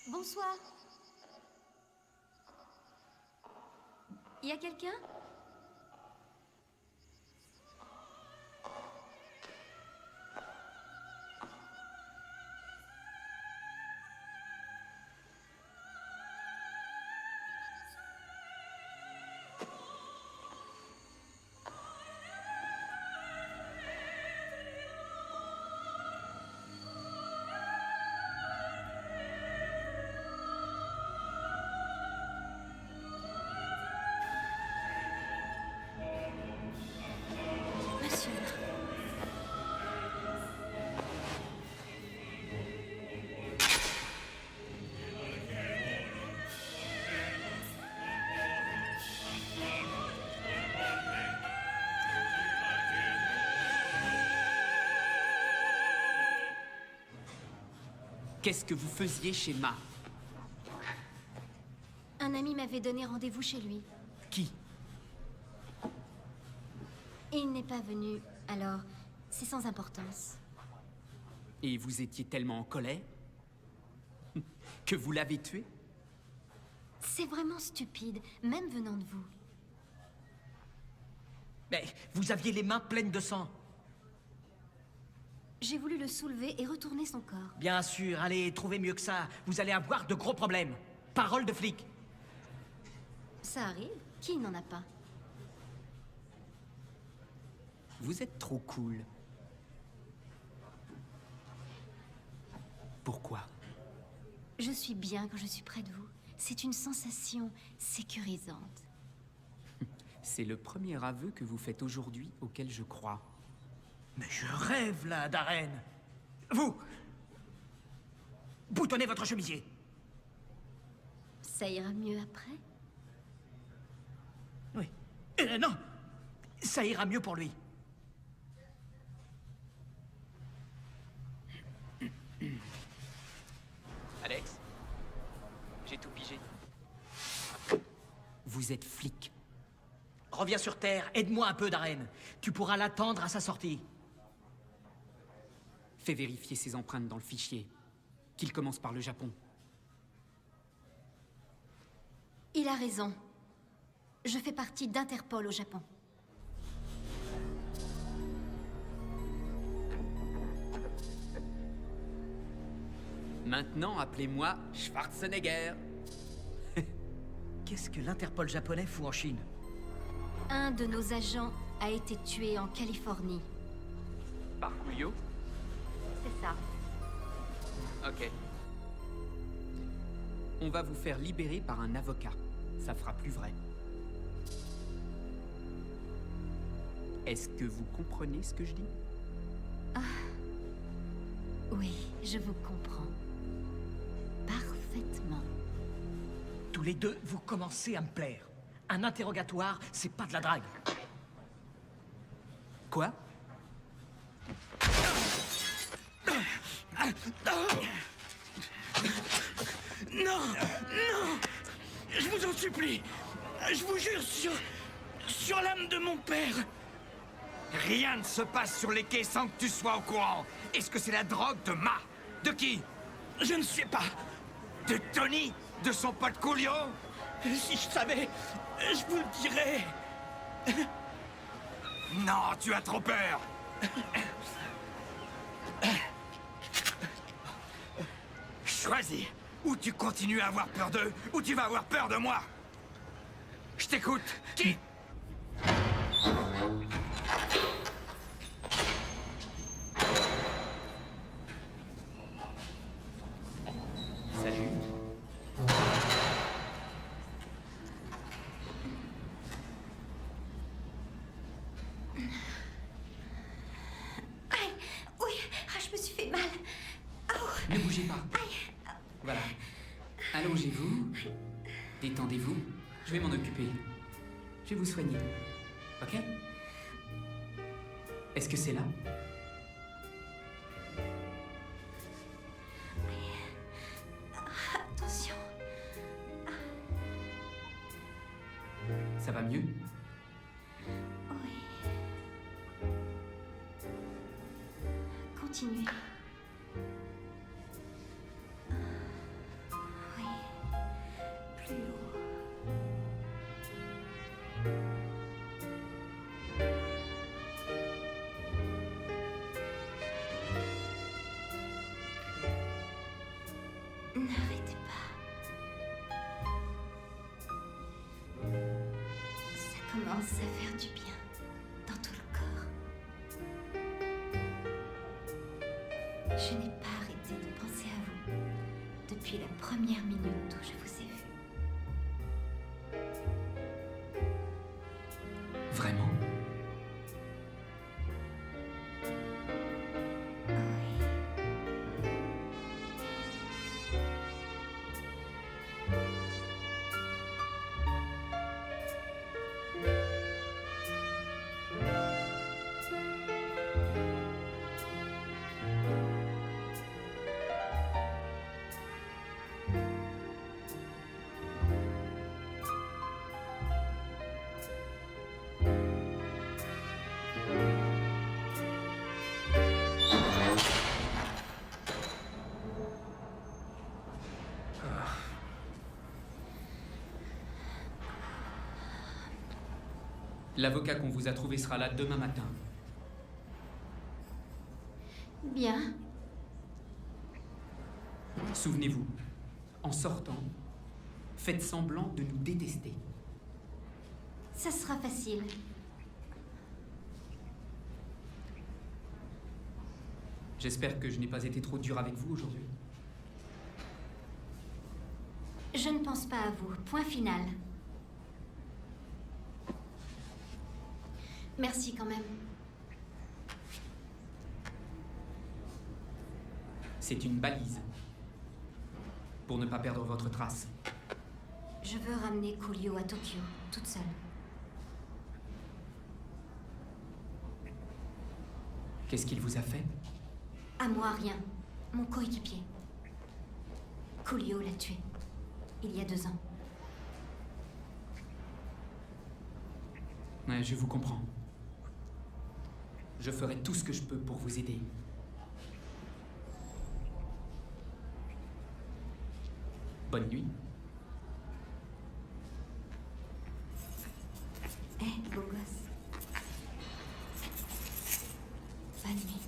Bonsoir. Y a quelqu'un? Qu'est-ce que vous faisiez chez Ma? Un ami m'avait donné rendez-vous chez lui. Qui? Il n'est pas venu, alors c'est sans importance. Et vous étiez tellement en colère que vous l'avez tué? C'est vraiment stupide, même venant de vous. Mais vous aviez les mains pleines de sang. J'ai voulu le soulever et retourner son corps. Bien sûr, allez, trouvez mieux que ça. Vous allez avoir de gros problèmes. Parole de flic. Ça arrive. Qui n'en a pas? Vous êtes trop cool. Pourquoi? Je suis bien quand je suis près de vous. C'est une sensation sécurisante. C'est le premier aveu que vous faites aujourd'hui auquel je crois. Mais je rêve, là, Darren. Vous! Boutonnez votre chemisier. Ça ira mieux après? Oui. Non! Ça ira mieux pour lui. Alex? J'ai tout pigé. Vous êtes flic. Reviens sur Terre, aide-moi un peu, Darren. Tu pourras l'attendre à sa sortie. Fais vérifier ses empreintes dans le fichier. Qu'il commence par le Japon. Il a raison. Je fais partie d'Interpol au Japon. Maintenant, appelez-moi Schwarzenegger. Qu'est-ce que l'Interpol japonais fout en Chine? Un de nos agents a été tué en Californie. Par Coolio? C'est ça. Ok. On va vous faire libérer par un avocat. Ça fera plus vrai. Est-ce que vous comprenez ce que je dis? Ah. Oui, je vous comprends. Parfaitement. Tous les deux, vous commencez à me plaire. Un interrogatoire, c'est pas de la drague. Quoi? Non! Non! Je vous en supplie! Je vous jure sur l'âme de mon père! Rien ne se passe sur les quais sans que tu sois au courant. Est-ce que c'est la drogue de Ma? De qui? Je ne sais pas. De Tony? De son pote Coolio? Si je savais, je vous le dirais. Non, tu as trop peur. Choisis. Ou tu continues à avoir peur d'eux, ou tu vas avoir peur de moi. Je t'écoute. Qui? Salut. Aïe, oui, ah, je me suis fait mal. Ne bougez pas. Voilà. Allongez-vous. Détendez-vous. Je vais m'en occuper. Je vais vous soigner. Ok? Est-ce que c'est là? Attention. Ça va mieux? Oui. Continuez. Oui. Plus haut. N'arrêtez pas. Ça commence à faire du bien dans tout le corps. Je n'ai pas arrêté de penser à vous depuis la première minute où je vous ai vu. Vraiment? L'avocat qu'on vous a trouvé sera là demain matin. Bien. Souvenez-vous, en sortant, faites semblant de nous détester. Ça sera facile. J'espère que je n'ai pas été trop dur avec vous aujourd'hui. Je ne pense pas à vous. Point final. Merci quand même. C'est une balise. Pour ne pas perdre votre trace. Je veux ramener Coolio à Tokyo, toute seule. Qu'est-ce qu'il vous a fait? À moi, rien. Mon coéquipier. Coolio l'a tué. Il y a 2 ans. Ouais, je vous comprends. Je ferai tout ce que je peux pour vous aider. Bonne nuit. Hé, beau gosse. Bonne nuit.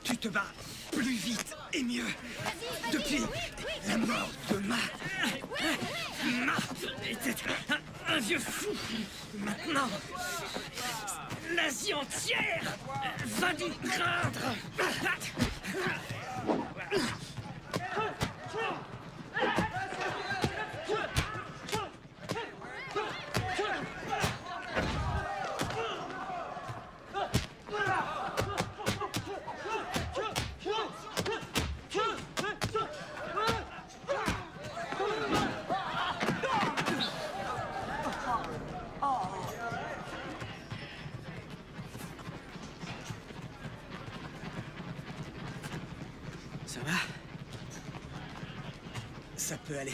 Tu te bats plus vite et mieux. Depuis la mort de Ma était un vieux fou. Maintenant, l'Asie entière va lui craindre. peut aller.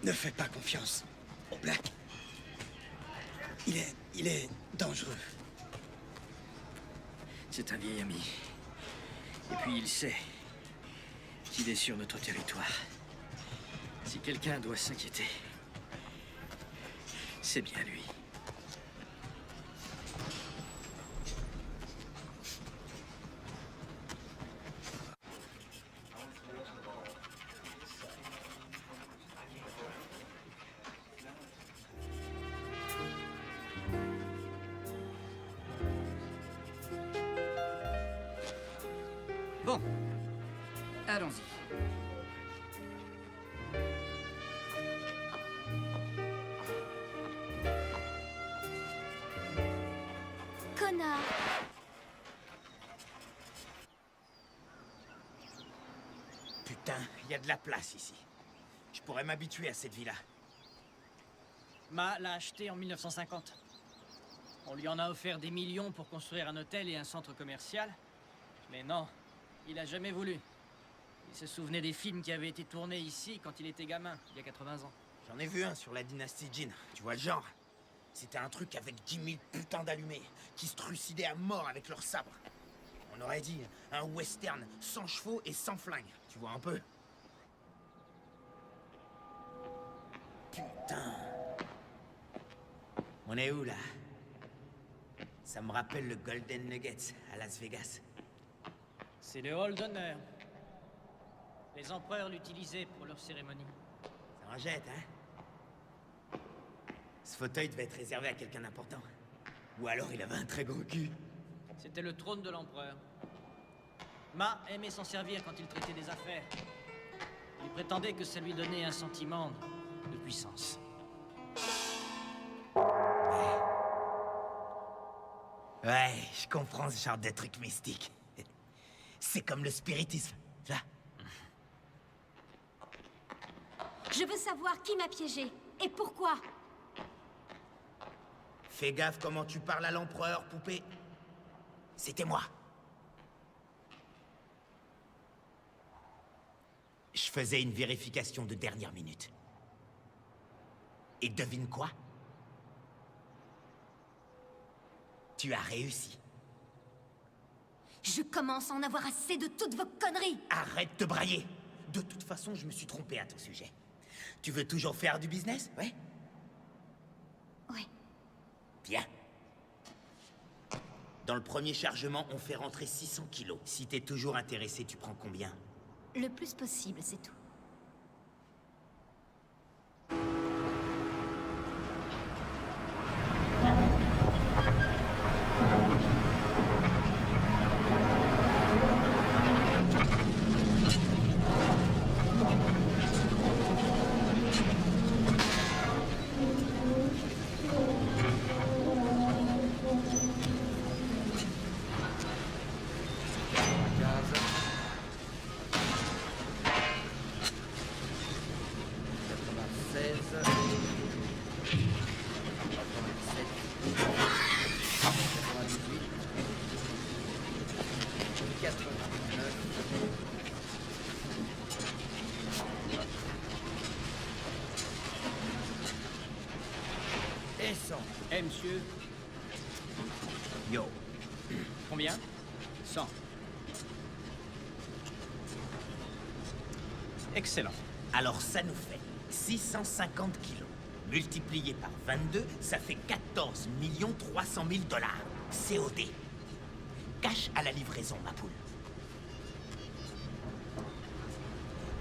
Ne fais pas confiance au Black. Il est dangereux. C'est un vieil ami. Et puis il sait qu'il est sur notre territoire. Si quelqu'un doit s'inquiéter, c'est bien lui. Bon, allons-y. Connard. Putain, il y a de la place ici. Je pourrais m'habituer à cette villa. Ma l'a acheté en 1950. On lui en a offert des millions pour construire un hôtel et un centre commercial. Mais non, il a jamais voulu. Il se souvenait des films qui avaient été tournés ici quand il était gamin, il y a 80 ans. J'en ai vu un sur la dynastie Jin. Tu vois le genre? C'était un truc avec 10 000 putains d'allumés qui se trucidaient à mort avec leurs sabres. On aurait dit un western sans chevaux et sans flingue. Tu vois un peu? Putain. On est où là? Ça me rappelle le Golden Nuggets à Las Vegas. C'est le hall d'honneur. Les empereurs l'utilisaient pour leurs cérémonies. Ça en jette, hein? Ce fauteuil devait être réservé à quelqu'un d'important. Ou alors il avait un très gros cul. C'était le trône de l'empereur. Ma aimait s'en servir quand il traitait des affaires. Il prétendait que ça lui donnait un sentiment de puissance. Ouais, je comprends ce genre de truc mystique. C'est comme le spiritisme, là. Je veux savoir qui m'a piégé et pourquoi. Fais gaffe comment tu parles à l'empereur, poupée. C'était moi. Je faisais une vérification de dernière minute. Et devine quoi? Tu as réussi. Je commence à en avoir assez de toutes vos conneries. Arrête de brailler. De toute façon, je me suis trompé à ton sujet. Tu veux toujours faire du business, ouais? Ouais. Bien. Dans le premier chargement, on fait rentrer 600 kilos. Si t'es toujours intéressé, tu prends combien? Le plus possible, c'est tout. Et 100. Eh, monsieur. Yo. Combien? 100. Excellent. Alors ça nous fait 650 kilos. Multiplié par 22, ça fait 14 300 000 $. COD. Cash à la livraison, ma poule.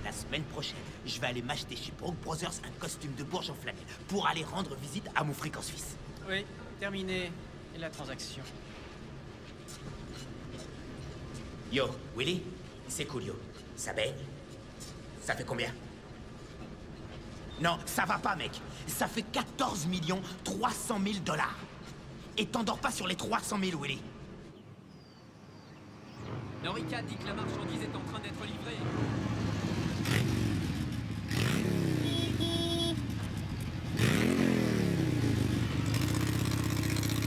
La semaine prochaine, je vais aller m'acheter chez Broke Brothers un costume de bourge en flanelle pour aller rendre visite à mon fric en Suisse. Oui, terminé. Et la transaction. Yo, Willy, c'est cool, yo. Ça baigne? Ça fait combien? Non, ça va pas, mec. Ça fait 14 300 000 $. Et t'endors pas sur les 300 000, Willy. Norika dit que la marchandise est en train d'être livrée.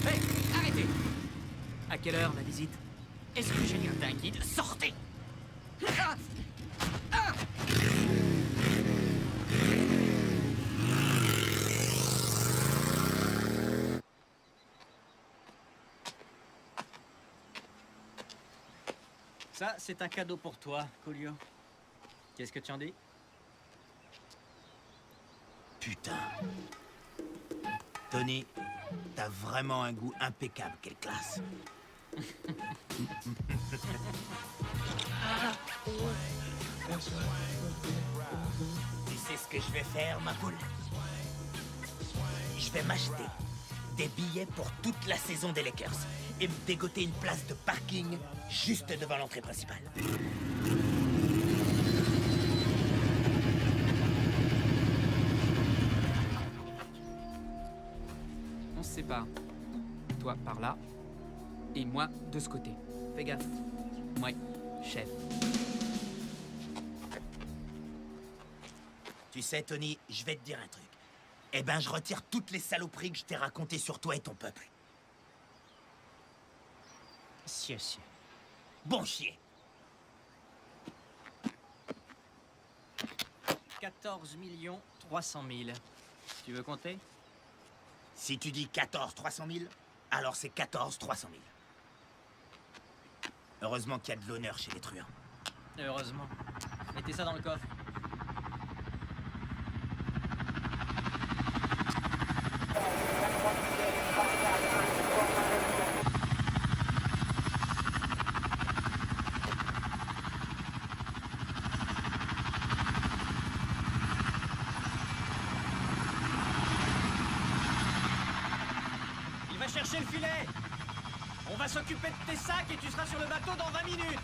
Hé, arrêtez! À quelle heure la visite? Est-ce que j'ai l'air d'un guide? Sortez! Ah! Ah! Ça, c'est un cadeau pour toi, Coolio. Qu'est-ce que tu en dis? Putain. Tony, t'as vraiment un goût impeccable. Quelle classe. Tu sais ce que je vais faire, ma poule? Je vais m'acheter des billets pour toute la saison des Lakers et me dégoter une place de parking juste devant l'entrée principale. On se sépare. Toi par là, et moi de ce côté. Fais gaffe. Ouais, chef. Tu sais, Tony, je vais te dire un truc. Eh ben, je retire toutes les saloperies que je t'ai racontées sur toi et ton peuple. Sieu. Bon chier. 14 300 000. Tu veux compter? Si tu dis 14 300 000, alors c'est 14 300 000. Heureusement qu'il y a de l'honneur chez les truands. Heureusement. Mettez ça dans le coffre. Il va chercher le filet. On va s'occuper de tes sacs et tu seras sur le bateau dans 20 minutes.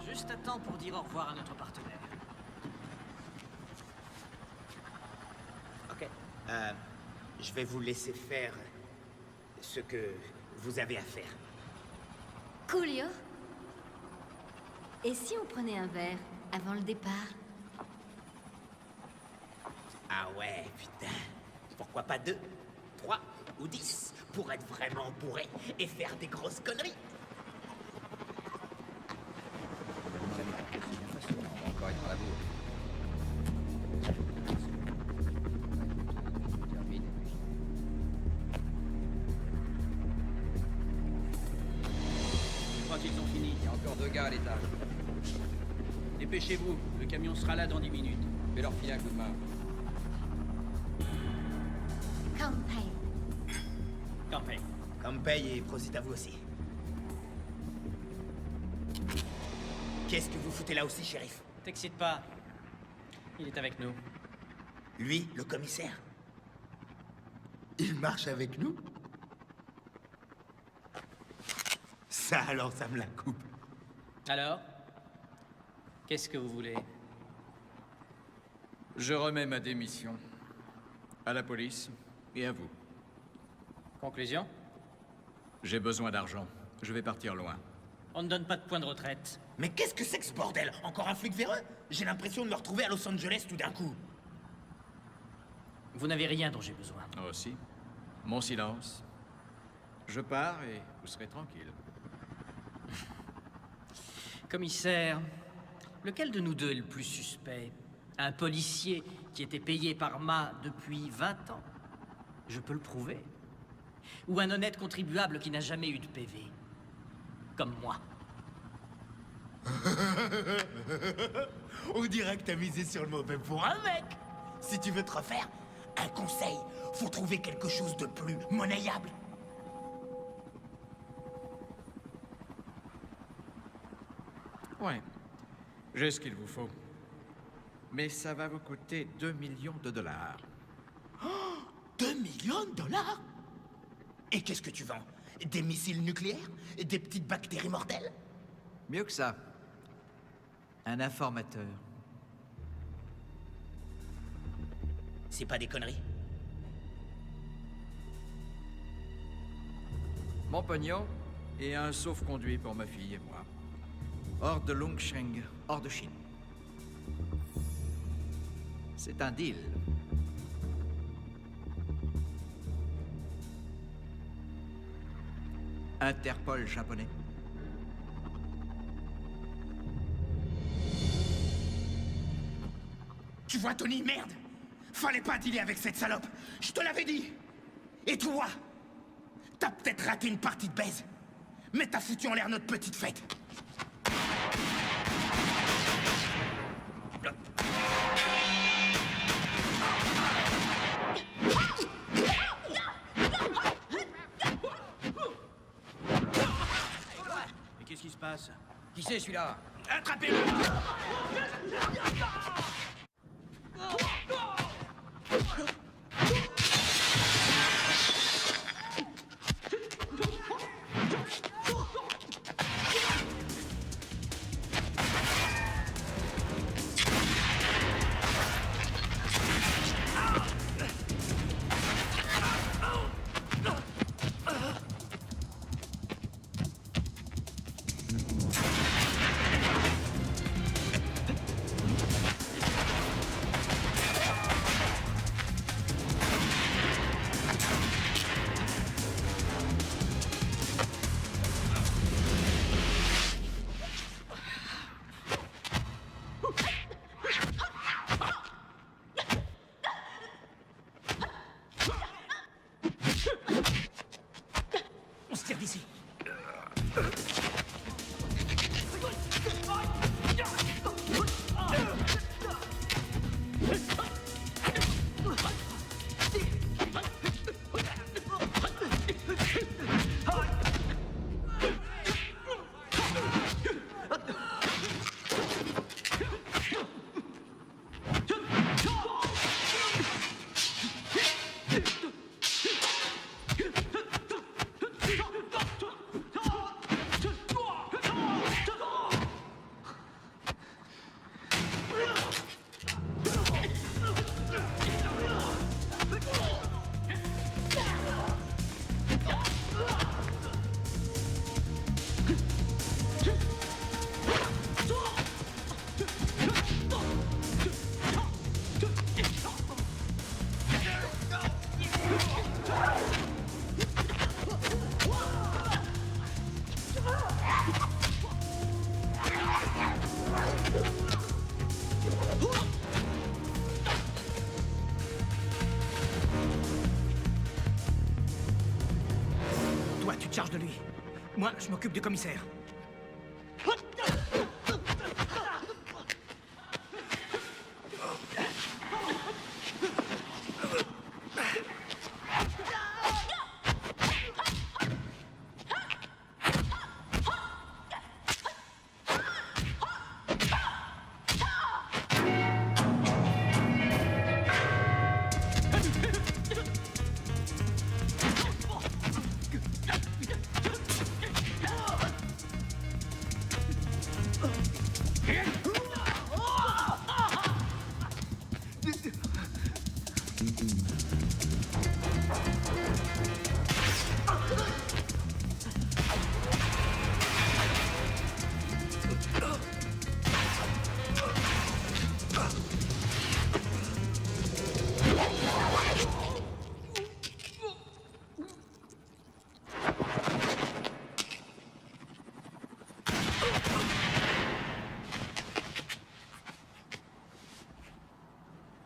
Juste à temps pour dire au revoir à notre partenaire. Ok. Je vais vous laisser faire ce que vous avez à faire. Coolio. Et si on prenait un verre avant le départ? Ah ouais, putain. Pourquoi pas 2, 3 ou 10 pour être vraiment bourré et faire des grosses conneries? Encore être à la bourre. Je crois qu'ils ont fini. Il y a encore 2 gars à l'étage. Dépêchez-vous, le camion sera là dans 10 minutes. Fais leur filer un coup de main. Campagne. Comme paye et prosit à vous aussi. Qu'est-ce que vous foutez là aussi, shérif? T'excite pas. Il est avec nous. Lui, le commissaire? Il marche avec nous? Ça alors, ça me la coupe. Alors? Qu'est-ce que vous voulez? Je remets ma démission. À la police et à vous. Conclusion? J'ai besoin d'argent. Je vais partir loin. On ne donne pas de point de retraite. Mais qu'est-ce que c'est que ce bordel? Encore un flic véreux? J'ai l'impression de me retrouver à Los Angeles tout d'un coup. Vous n'avez rien dont j'ai besoin. Oh si. Mon silence. Je pars et vous serez tranquille. Commissaire, lequel de nous deux est le plus suspect? Un policier qui était payé par Ma depuis 20 ans? Je peux le prouver. Ou un honnête contribuable qui n'a jamais eu de PV? Comme moi. On dirait que t'as misé sur le mauvais pour un mec. Si tu veux te refaire, un conseil, faut trouver quelque chose de plus monnayable. Ouais. J'ai ce qu'il vous faut. Mais ça va vous coûter 2 millions de dollars. 2 millions de dollars? Et qu'est-ce que tu vends? Des missiles nucléaires? Des petites bactéries mortelles? Mieux que ça. Un informateur. C'est pas des conneries? Mon pognon et un sauf-conduit pour ma fille et moi. Hors de Longsheng, hors de Chine. C'est un deal. Interpol japonais. Tu vois, Tony, merde! Fallait pas dealer avec cette salope! Je te l'avais dit! Et toi? T'as peut-être raté une partie de baise, mais t'as foutu en l'air notre petite fête! Mais qu'est-ce qui se passe? Qui c'est celui-là? Attrapez-le! On se tire d'ici. Toi, tu te charges de lui. Moi, je m'occupe du commissaire.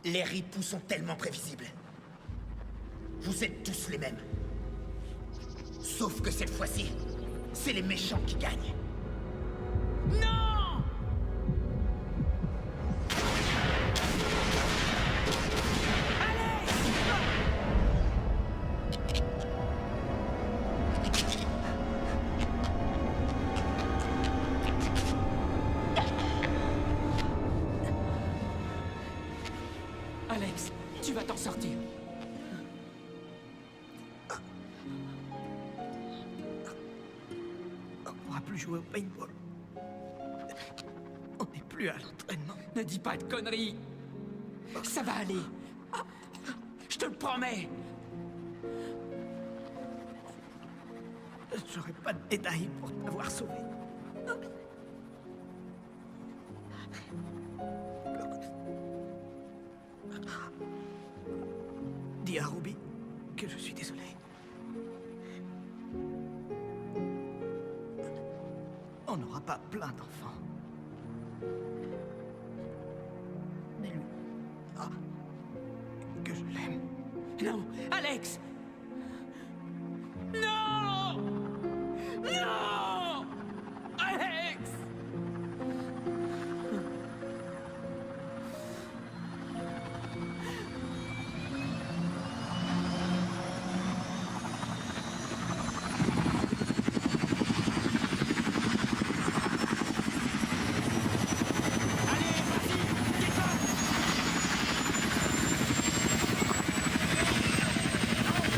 Les ripoux sont tellement prévisibles. Vous êtes tous les mêmes. Sauf que cette fois-ci, c'est les méchants qui gagnent. Non! Alex, tu vas t'en sortir. On pourra plus jouer au paintball. On n'est plus à l'entraînement. Ne dis pas de conneries. Ça va aller. Je te le promets. J'aurais pas de médaille pour t'avoir sauvé. Dis à Ruby que je suis désolé. On n'aura pas plein d'enfants. Mais lui, Alex! Non! Non! Alex! Non,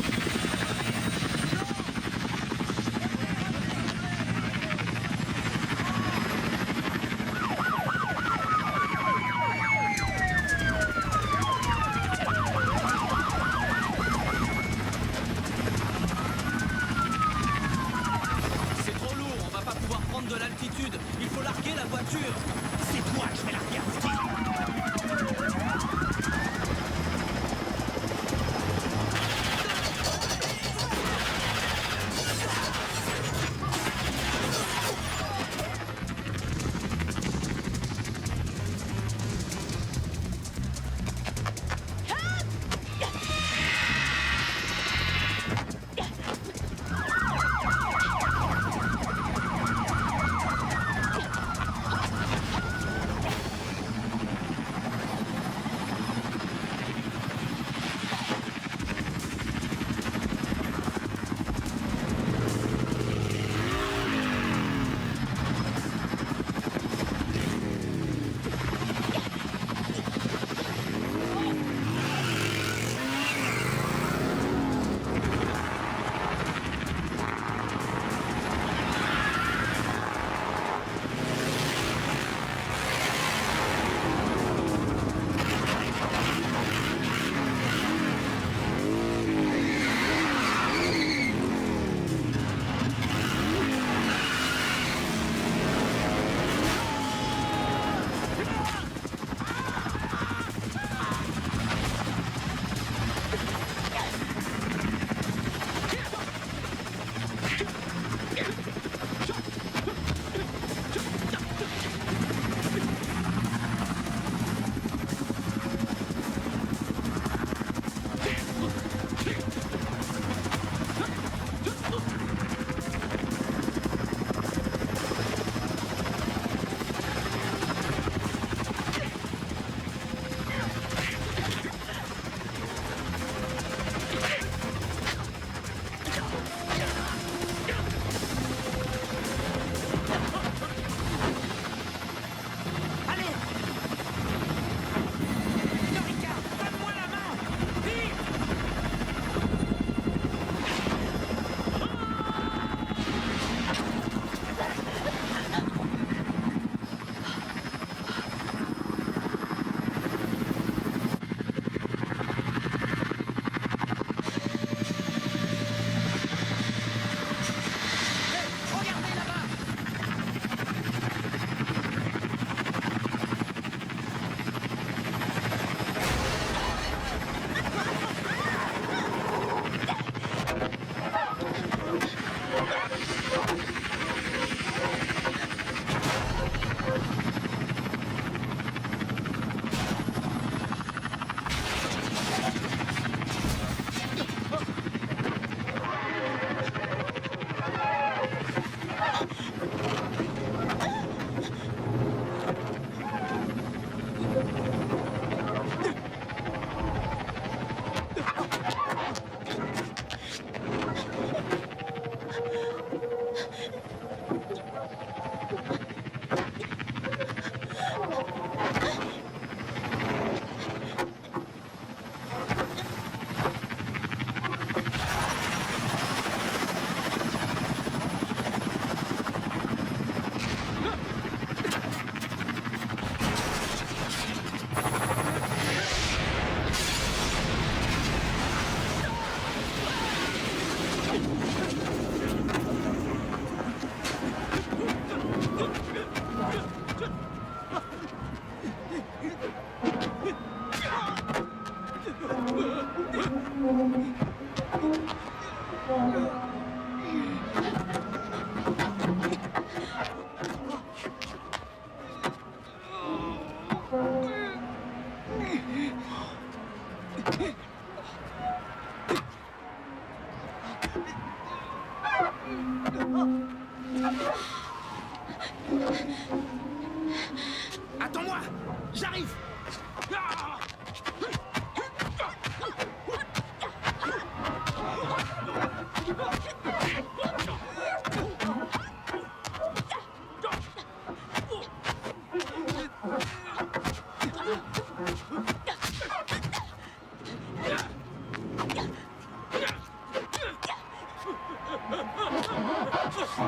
Va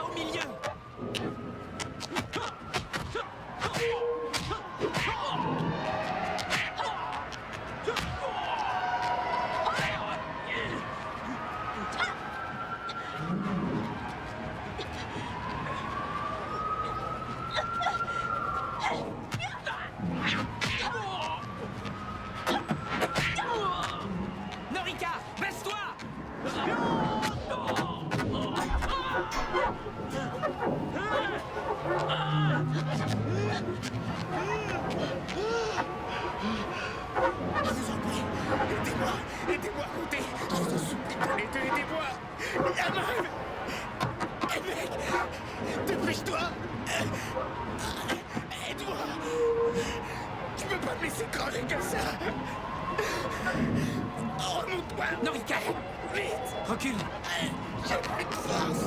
au milieu! Norika, baisse-toi! Aidez-moi! Aidez-moi à compter! Je vous en supplie, tous les deux, aidez-moi! La main! Mec! Dépêche-toi! Aide-moi! Tu peux pas me laisser crever comme ça! Remonte-moi! Norika! Vite! Recule! J'ai plus de force!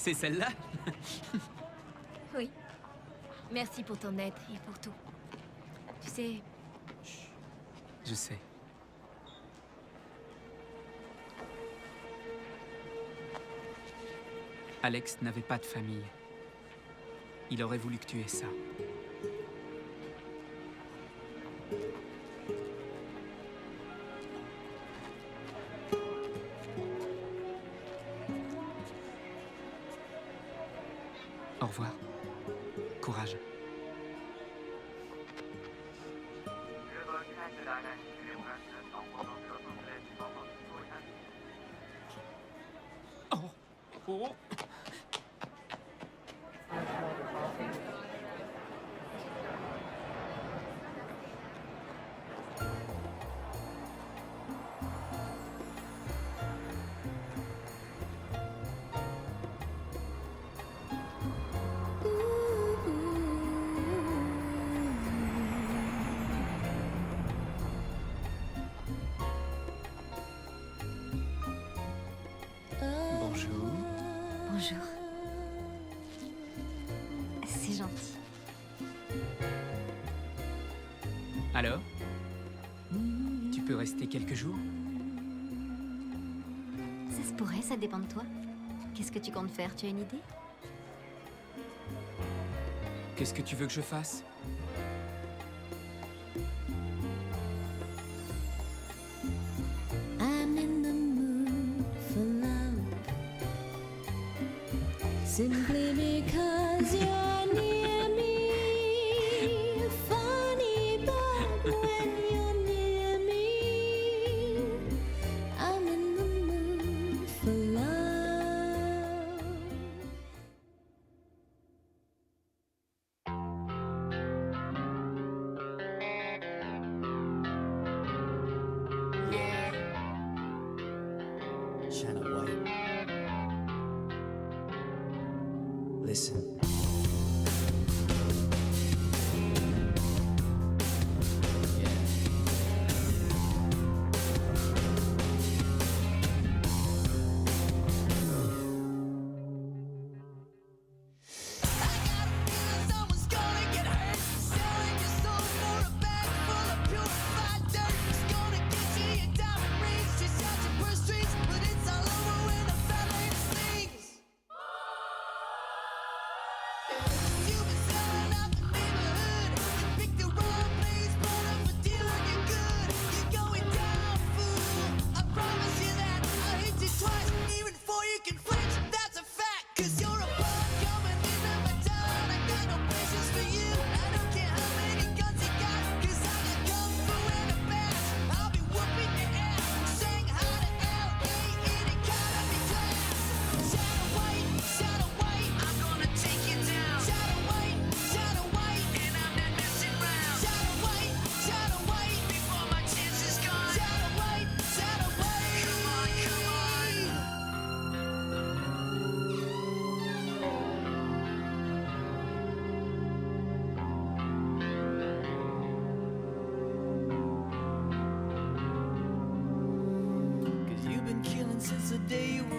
C'est celle-là? Oui. Merci pour ton aide et pour tout. Tu sais, Je sais. Alex n'avait pas de famille. Il aurait voulu que tu aies ça. Au revoir. Courage. Oh. Oh. Bonjour. Bonjour. C'est gentil. Alors? Tu peux rester quelques jours? Ça se pourrait, ça dépend de toi. Qu'est-ce que tu comptes faire? Tu as une idée? Qu'est-ce que tu veux que je fasse? I'm in the mood for love, simply because you're near me. Funny, but when you're near me, I'm in the mood for love. the day you were